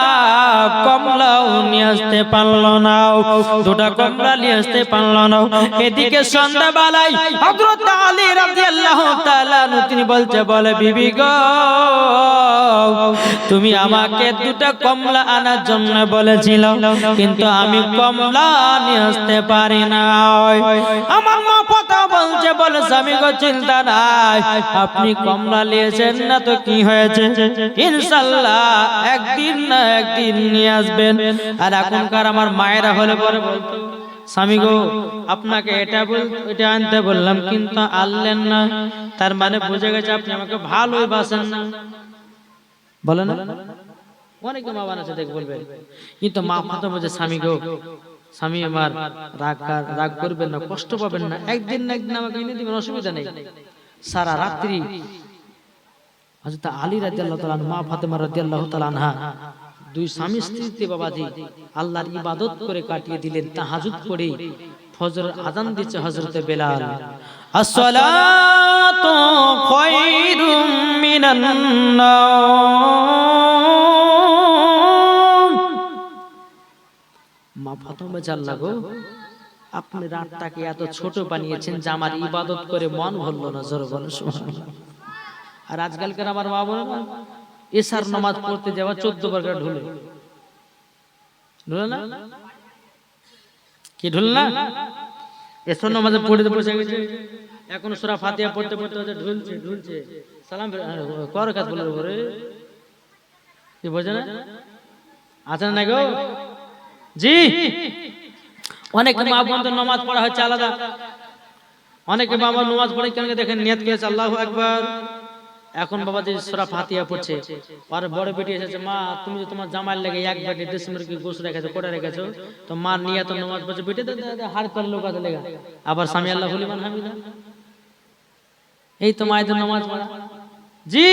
কমলাও নিয়ে আসতে পারল না, দুটা কমলা নিয়ে আসতে পারল না। এদিকে সন্ধ্যাবেলায় হযরত আলী রাদিয়াল্লাহু তাআলা আনহু তিনি বলে, বিবি গো তুমি আমাকে দুটা কমলা আনার জন্য বলেছিল, কিন্তু আমি কমলা নিয়ে আসতে পারি না। আমার মা কথা বলে স্বামী গো চিন্তা নাই, আপনি কমলা নিয়েছেন না তো কি হয়েছে, ইনশাআল্লাহ একদিন না একদিন নিয়ে আসবেন। আর এখনকার আমার মায়েরা হলে পরে বলতো, স্বামী গো আপনাকে এটা আনতে বললাম কিন্তু আনলেন না, তার মানে বুঝে গেছে আপনি আমাকে ভালোই বাসেন না। বলে না অনেকে মা বানাচ্ছে দেখ বলবে, কিন্তু মা ফাতেমা বলছে, স্বামী গো স্বামী আমার রাগ করবেন না, কষ্ট পাবেন না, একদিন না একদিন আমাকে এনে দিবেন, অসুবিধা নেই। সারা রাত্রি হযরত আলী রাদিয়াল্লাহু তাআলা মা ফাতেমা রাদিয়াল্লাহু তাআলা আনহা দুই স্বামী স্ত্রীতে বাবাজি আল্লাহর ইবাদত করে কাটিয়ে দিলেন। তাহাজ্জুদ পড়ে ফজরের আযান দিচ্ছে হযরত বেলাল, আসসালাতু খায়রুম মিনান নাওম। মা ফাতেমা বলছে, আল্লাহ গো আপনি রাতটাকে এত ছোট বানিয়েছেন যে আমার ইবাদত করে মন ভরলো না। জোরে বলো সুবহানাল্লাহ। আর আজকালকার আমার মা বোনেরা এশার নামাজ পড়তে যাওয়া 14 বার করে ঢুলে না, কি ঢুল না, এশার নামাজে পড়তে বসে গেছে, এখন সূরা ফাতিহা পড়তে ঢুলছে সালাম কর কাজ বলে ওরে কি বোঝে না, আছে না গো? জি অনেক মা বোনদের নামাজ পড়া হচ্ছে আলাদা, অনেকে বাবা নামাজ পড়ে কেন দেখেন নিয়ত করেছে আল্লাহু আকবার, এখন বাবা যে সূরা ফাতিহা পড়ছে, আর বড় বেটি এসেছে, মা তুমি যে তোমার জামাইয়ের লাগে এক বাটি ডিসেম্বর কি গোশ রেখেছো করে রেখেছো, তো মা নিয়ত নামাজ পড়ছে, বেটি হার করে লোক আছে লেগা, আবার সামি আল্লাহু লিমান হামিদা, এই তো মায়েদের নামাজ পড়া। জি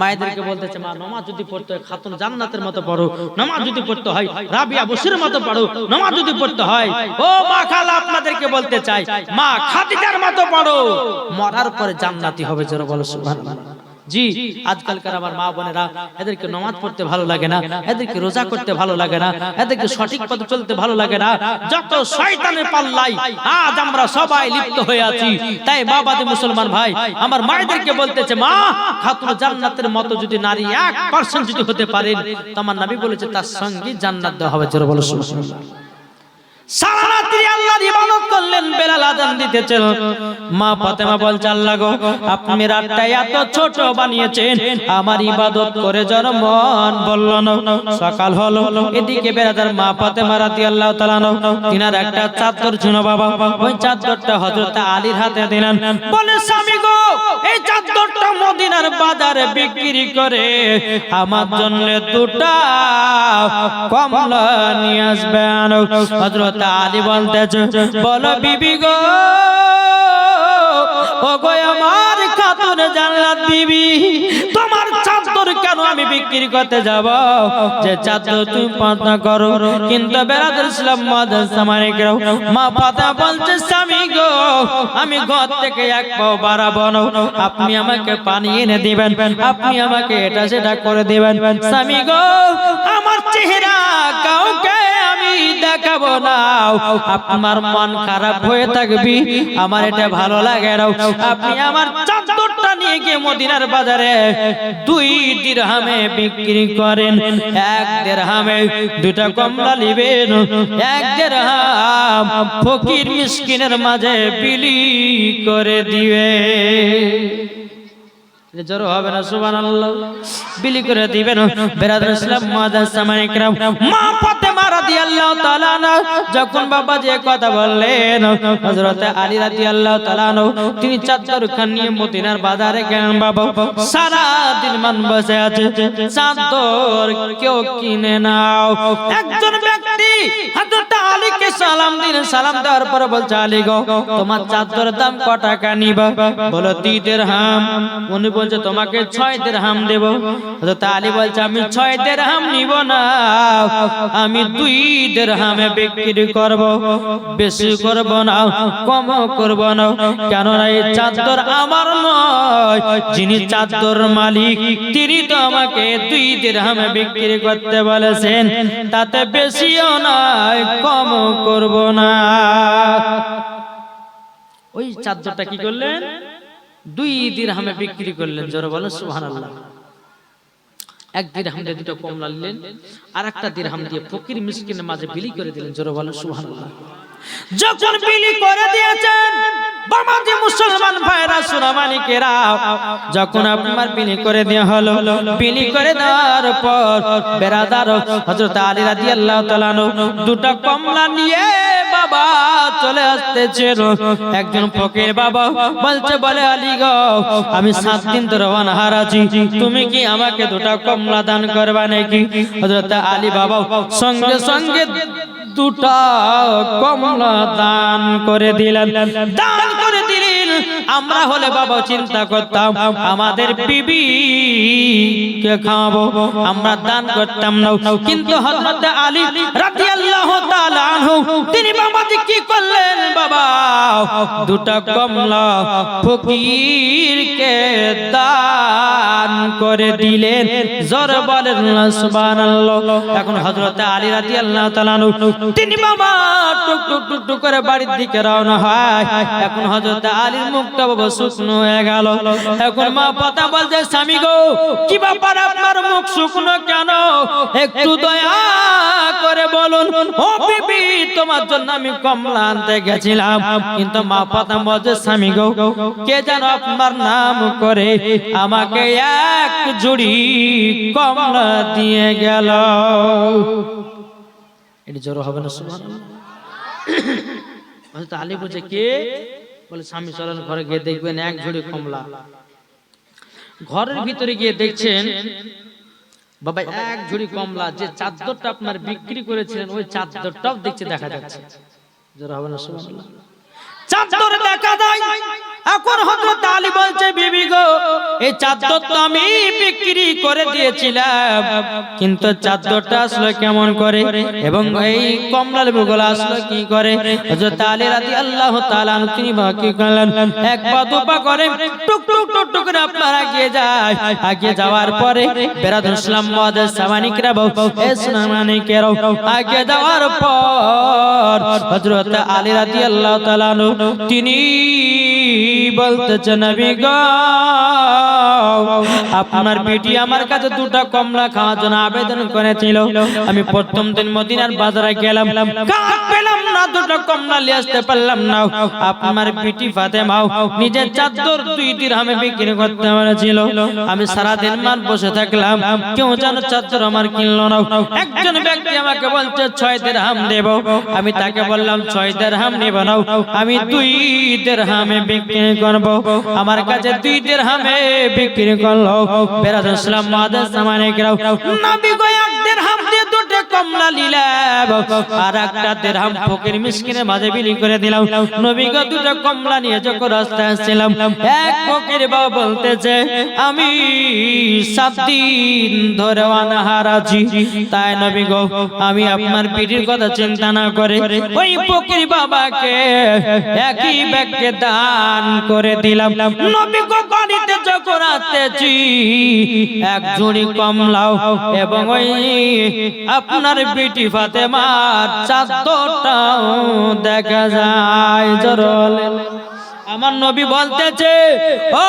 মায়েদেরকে বলতেছে, মা নামাজ যদি পড়তে হয় খাতুন জান্নাতের মতো পড়ো, নামাজ যদি পড়তে হয় রাবিয়া বশিরের মতো পড়ো, নামাজ যদি পড়তে হয় ও মা খালা আপনাদেরকে বলতে চাই মা খাদিজার মতো পড়ো, মরার পরে জান্নাতি হবে। জোরে বলো সুবহানাল্লাহ। জি, আজকালকার আমার মা বোনেরা এদেরকে নামাজ পড়তে ভালো লাগে না, এদেরকে রোজা করতে ভালো লাগে না, এদেরকে সঠিক পথে চলতে ভালো লাগে না, যত শয়তানের পাল্লায় আজ আমরা সবাই লিপ্ত হয়ে আছি। তাই বাবাজি মুসলমান ভাই আমার মায়েদেরকে বলতেছে, মা খাতুন জান্নাতের মতো যদি নারী 1% যদি হতে পারেন তো আমার নবী বলেছে তার সঙ্গে জান্নাত দেওয়া হবে। জোরে বলো সুবহানাল্লাহ। সারা রাত্রি আল্লাহর ইবাদত করলেন, বেলাল আযান দিতেছে, মা ফাতেমা বলছে, আল্লাহ গো আপনি রাতটা এত ছোট বানিয়েছেন, আমার ইবাদত করে যেন মন বলল না। সকাল হলো, এদিকে বেরাদার মা ফাতেমা রাদিয়াল্লাহু তাআলা তিনার একটা চাদর ছিল বাবা, ওই চাদরটা হযরত আলীর হাতে দিলেন, বলে স্বামী গো এই চাদরটা মদিনার বাজারে বিক্রি করে আমার জন্য দুটা কমলা নিয়ে আসবেন। হযরত আলী বলতেছে, বলো বিবি গো, ও গো আমার খাতুন জান্নাত বিবি, তোমার চাদর কেন আমি বিক্রি করতে যাব, যে চাদর তুমি পাতনা করো। কিন্তু বেরাদর ইসলাম মাদাসামানিকরাও মা ফাতেমা বলছে, স্বামী গো আমি ঘর থেকে এক পাও বাড়াবো না, আপনি আমাকে পানি এনে দিবেন, আপনি আমাকে এটা সেটা করে দিবেন। স্বামী গো আমার চেহারা কাউকে আমি দেখাবো না, আপনার মন খারাপ হয়ে থাকবি, আমার এটা ভালো লাগে না, আপনি আমার চাদরটা নিয়ে গিয়ে মদিনার বাজারে 2 দিরহামে বিক্রি করেন, 1 দিরহামে দুটা কমলা নিবেন, 1 দিরহাম ফকির মিসকিনের মাঝে বিলি করে দিবে। জোরে হবে না সুবহানাল্লাহ। বিলি করে দিবেন। বেরাদর ইসলাম মুআজ্জামাইকরাম মা ফাতেমা রাদিয়াল্লাহু তাআলা যখন বাবাজি কথা বললেন, হযরত আলী রাদিয়াল্লাহু তাআলা তিনি চাদর খান নিয়ে মদিনার বাজারে গেলেন। বাবা সারা দিন মান বসে আছে, চাদর কেউ কিনে নাও। একজন ব্যক্তি হযরত আলীকে সালাম দিলেন, সালাম দেওয়ার পর বলছে, আলী গো তোমার চাদরের দাম কত টাকা নিবা? বলো 2 দিরহাম। উনি বলছে তোমাকে 6 দিরহাম দেব। হযরত আলী বলছে আমি 6 দিরহাম নিব না, আমি 2 দিরহামে বিক্রি করব, বেশি করব না, কম করব না, কেন না এই চাদর আমার নয়, যিনি চাদর মালিক তিনি তো আমাকে 2 দিরহামে বিক্রি করতে বলেছেন, তাতে বেশিও নয় কম করব না। ওই চাদরটা কি করলেন? 2 দিরহামে বিক্রি করলেন। জোরে বলেন সুবহানাল্লাহ। 1 দিরহাম দিয়ে দুটো কমলা নিলেন, আর একটা দিরহাম দিয়ে ফকির মিসকিনের মাঝে বিলি করে দিলেন। জোরে বলেন সুবহানাল্লাহ। যখন বিলি করে দিয়েছেন বাবাজি মুসলমান ভাইরা সুনামানিকেরা, যখন আপনার বিলি করে দেওয়া হলো, বিলি করে দেওয়ার পর বেরাদার হযরত আলী রাদিয়াল্লাহু তাআলা দুটো কমলা নিয়ে বাবা চলে আসতেছেন। একজন ফকির বাবা বলছে, বলে আলী গো আমি 7 দিন ধরে অনাহার আছি, তুমি কি আমাকে দুটো কমলা দান করবা নাকি? হযরত আলী বাবা সঙ্গে সঙ্গে 2টা কমলা দান করে দিলেন। দান করে দিলেন। আমরা হলে বাবা চিন্তা করতাম আমাদের বিবি কে খাওয়াবো, আমরা দান করতাম না, কিন্তু হযরত আলী রাদিয়াল্লাহু তাআলা আনহু তিনি বাবাজি কি করলেন? বাবা 2টা কমলা ফকিরকে দান করে দিলেন। জোরে বলেন সুবহানাল্লাহ। এখন হযরত আলী রাদিয়াল্লাহু তাআলা তিনি বাবা টুক টুক টুক টুক করে বাড়ির দিকে রওনা হয়। এখন হযরত আলীর মুখটা বাবা শুকনো হয়ে গেল। এখন মা পাতা বলছে, স্বামী গো কি ব্যাপার আপনার মুখ শুকনো কেন? একটু দয়া করে বলুন। ও বিবি তোমার জন্য আমি কমলা আনতে গেছিলাম, কিন্তু মা পাতা বলছে, স্বামী গো কে যেন আপনার নাম করে আমাকে 1 ঝুড়ি কমলা দিয়ে গেল। এটা জোর হবে না সুবহানাল্লাহ। হযরত আলী বলছে, কে? বলে স্বামী চলেন ঘরে গিয়ে দেখবেন 1 ঝুড়ি কমলা। ঘরের ভিতরে গিয়ে দেখছেন বাবা 1 ঝুড়ি কমলা, যে চাদরটা আপনার বিক্রি করেছিলেন ওই চাদরটাও দেখতে দেখা যাচ্ছে। জোর হবে না সুবহানাল্লাহ। চাদর দেখা যায় এখন হযরত আলী বলছে বিবি গো এই চাদর তো আমি বিক্রি করে দিয়েছিলাম কিন্তু চাদরটা আসলে কেমন করে এবং এই কমলা লেবুগুলো আসলে কি করে হযরত আলী রাদিয়াল্লাহু তাআলা তিনি কি করলেন এক পা দুপা করে টুক টুক টুক টুক করে আপনারা এগিয়ে যায় আগে যাওয়ার পরে বেরাদুল ইসলাম মুআদ্দিস সামানিকরা সামানিকেরাও আগে যাওয়ার পর হযরত আলী রাদিয়াল্লাহু তাআলা তিনি বলতেছেন নবী গো আপনার বেটি আমার কাছে দুটো কমলা খাওয়ার জন্য আবেদন করেছিল আমি প্রথম দিন মদিনার বাজারে গেলাম কাজ পেলাম না দুটো কমলা নিয়ে আসতে পারলাম না আপনার বেটি ফাতেমা নিজের চাদর 2 দিরহামে বিক্রি করতে বলেছিল আমি সারা দিন মান বসে থাকলাম কেউ যেন চাদর আমার কিনলো না একজন ব্যক্তি আমাকে বলছে 6 দিরহাম দেব আমি তাকে বললাম 6 দিরহাম নেব না আমি 2 দিরহামে বিক্রি করব আমার কাছে 2 দিরহামে বিক্রি করলো বেরাদুল ইসলাম মুআদ্দিস সামানিকরাও নবী গো 1 দিরহাম দিয়ে দুটো কমলা নিলাম আর একটা দিরহাম ফকির মিসকিনের মাঝে বিলি করে দিলাম নবী গো দুটো কমলা নিয়ে যখন রাস্তায় আসছিলাম এক ফকির বাবা বলতেছে আমি 7 দিন ধরে অনাহার আছি তাই নবী গো আমি আপনার পিঠির কথা চিন্তা না করে ওই ফকির বাবাকে একই ব্যাগকে দান করে দিলাম নবী গো বাড়িতে যখন আসতেছি এক ঝুড়ি কমলাও এবং ওই আপনার বেটি ফাতেমার চাদরটাও দেখা যায় জরলে আমার নবী বলতেছে ও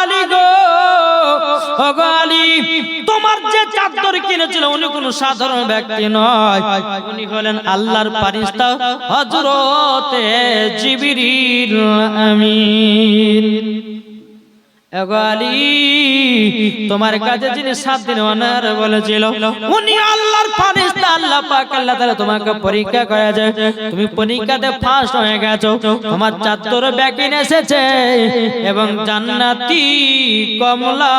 আলী গো ও গো আলী তোমার যে চাদর কিনেছিল উনি কোনো সাধারণ ব্যক্তি নয় উনি হলেন আল্লাহর ফেরেশতা হযরতে জিবরিল আমিন আলী তোমার কাছে যিনি 7 দিন অনার বলেছিল উনি আল্লাহর ফেরেশতা আল্লাহ পাক আল্লাহ তাআলা তোমাকে পরীক্ষা করেছে তুমি পরীক্ষাতে ফার্স্ট হয়ে গেছো তোমার চাদর ব্যাকিন এসেছে এবং জান্নাতি কমলা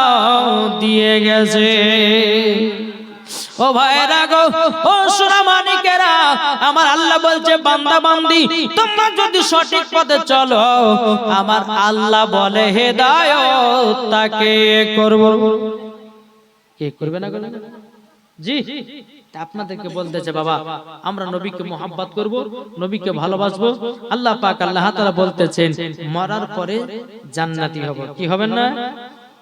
দিয়ে গেছে ও ভাইরা গো ও সোনামানিকেরা আমার আল্লাহ বলছে বান্দা বান্দি তোমরা যদি সঠিক পথে চলো আমার আল্লাহ বলে হেদায়েত তাকে করব কে করবে না জি আপনাদেরকে বলতেছে বাবা আমরা নবীকে মোহাব্বত করব নবীকে ভালোবাসবো আল্লাহ পাক আল্লাহ তাআলা বলতেছেন মরার পরে জান্নাতি হব কি হবেন না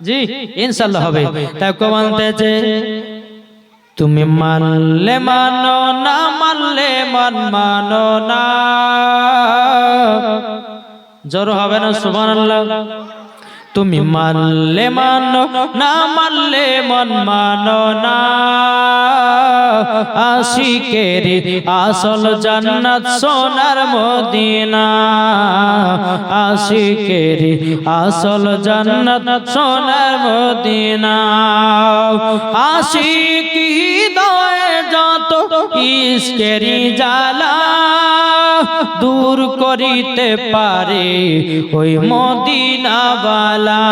জি ইনশাআল্লাহ হবে তাই কো বলতেছে তুমি মানলে মানো না মানলে মানো না জোর হবে না সুবহানাল্লাহ তুমি মানলে মানো না মানলে মানো না আশিকের আসল জান্নাত সোনার মদিনা আশিকের আসল জান্নাত সোনার মদিনা আশিকি হৃদয়ে যত ইশকেরি জ্বালা দূর করিতে পারে ওই মদিনা বালা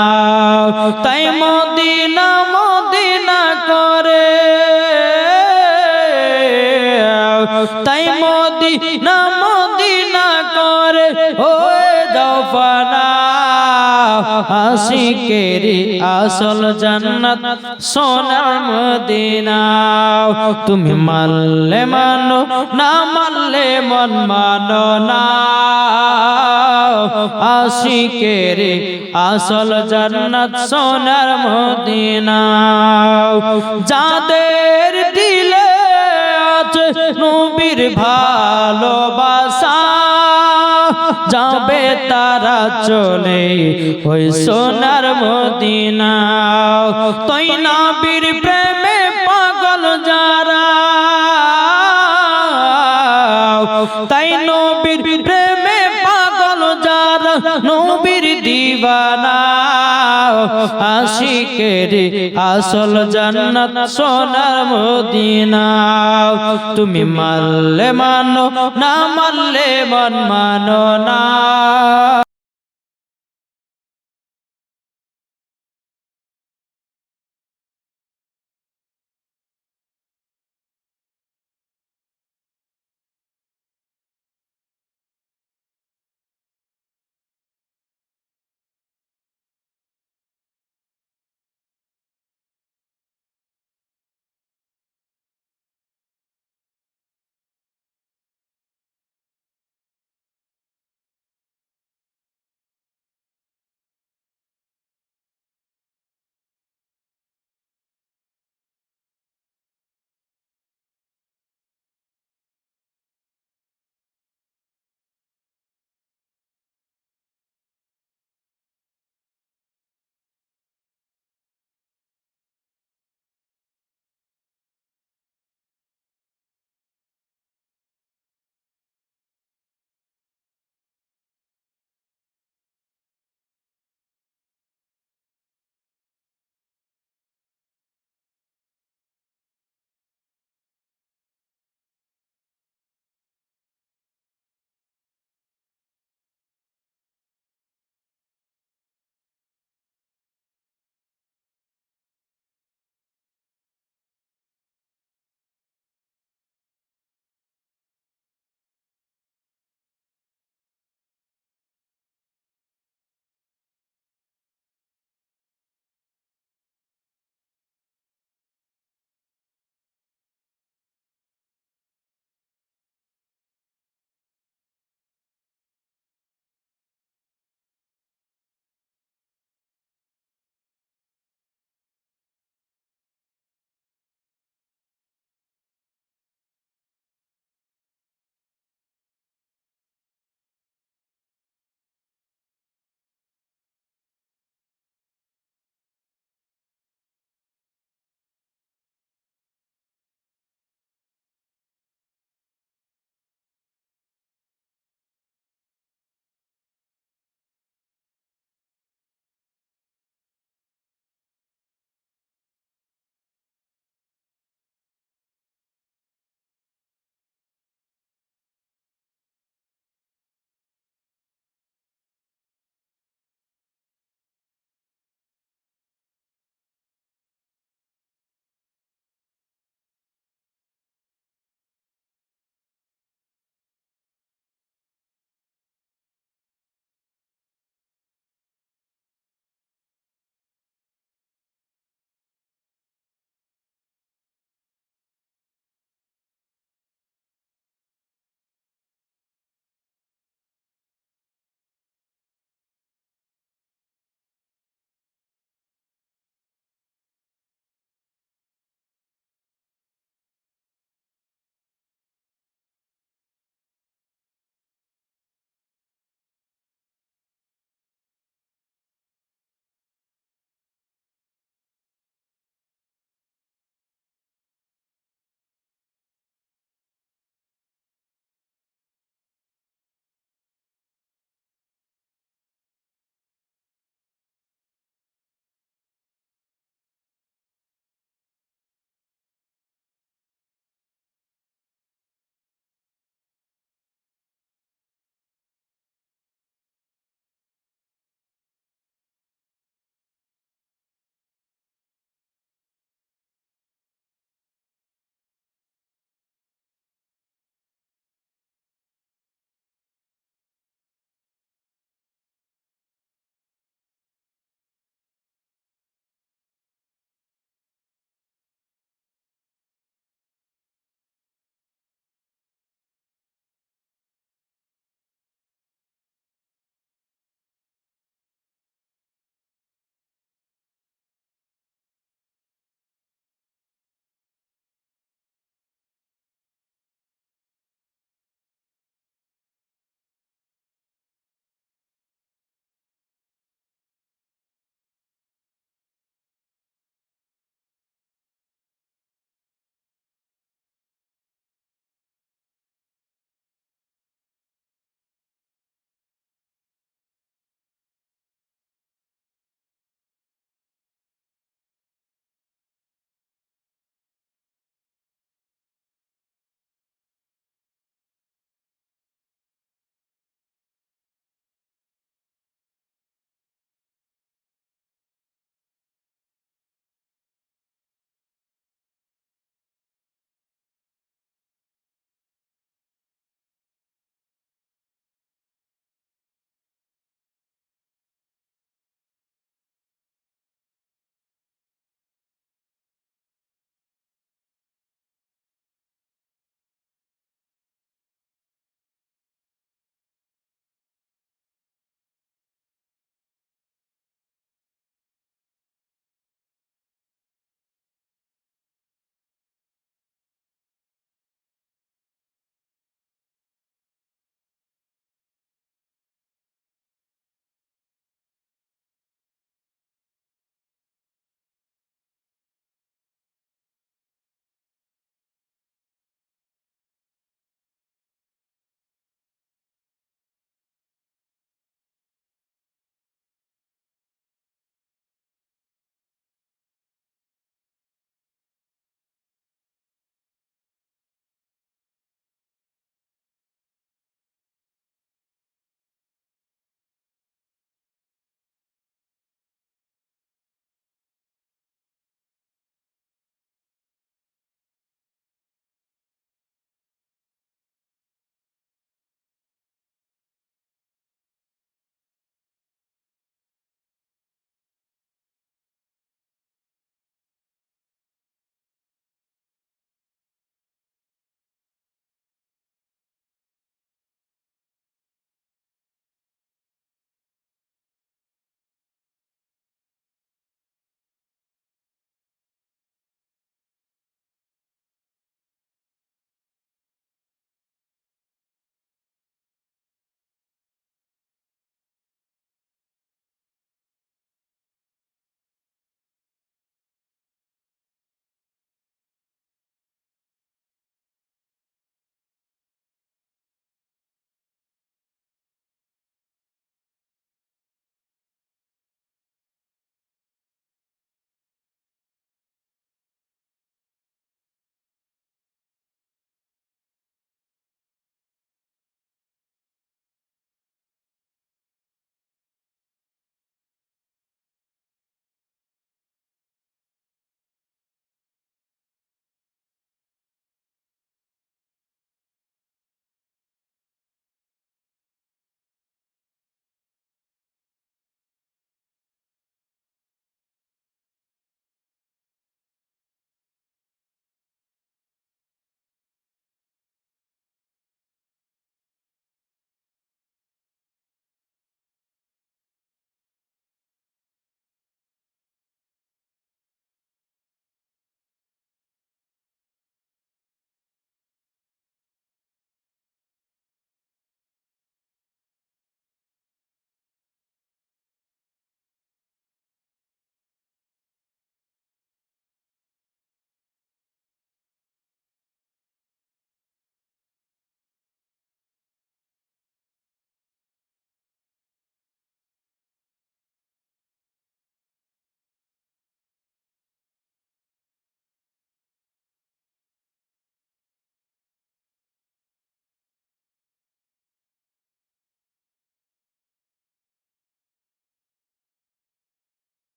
তাই মদিনা মদিনা করে তাই মদিনা মদিনা করে ওই দফনা আশিকের আসল জান্নাত সোনার মদিনা তুমি মানলে মানো না মানলে মানো না আশিকের আসল জান্নাত সোনার মদিনা যাদের দিলে আছে নবীর ভালোবাসা যাবে তারা চলে ওই সোনার মদিনা তুই নবীর প্রেমে পাগল যারা তাই নবীর প্রেমে পাগল যারা নবীর দিওয়ানা আশিকের আসল জান্নাত সোনার মদিনা তুমি মানলে মানো না মানলে মানো না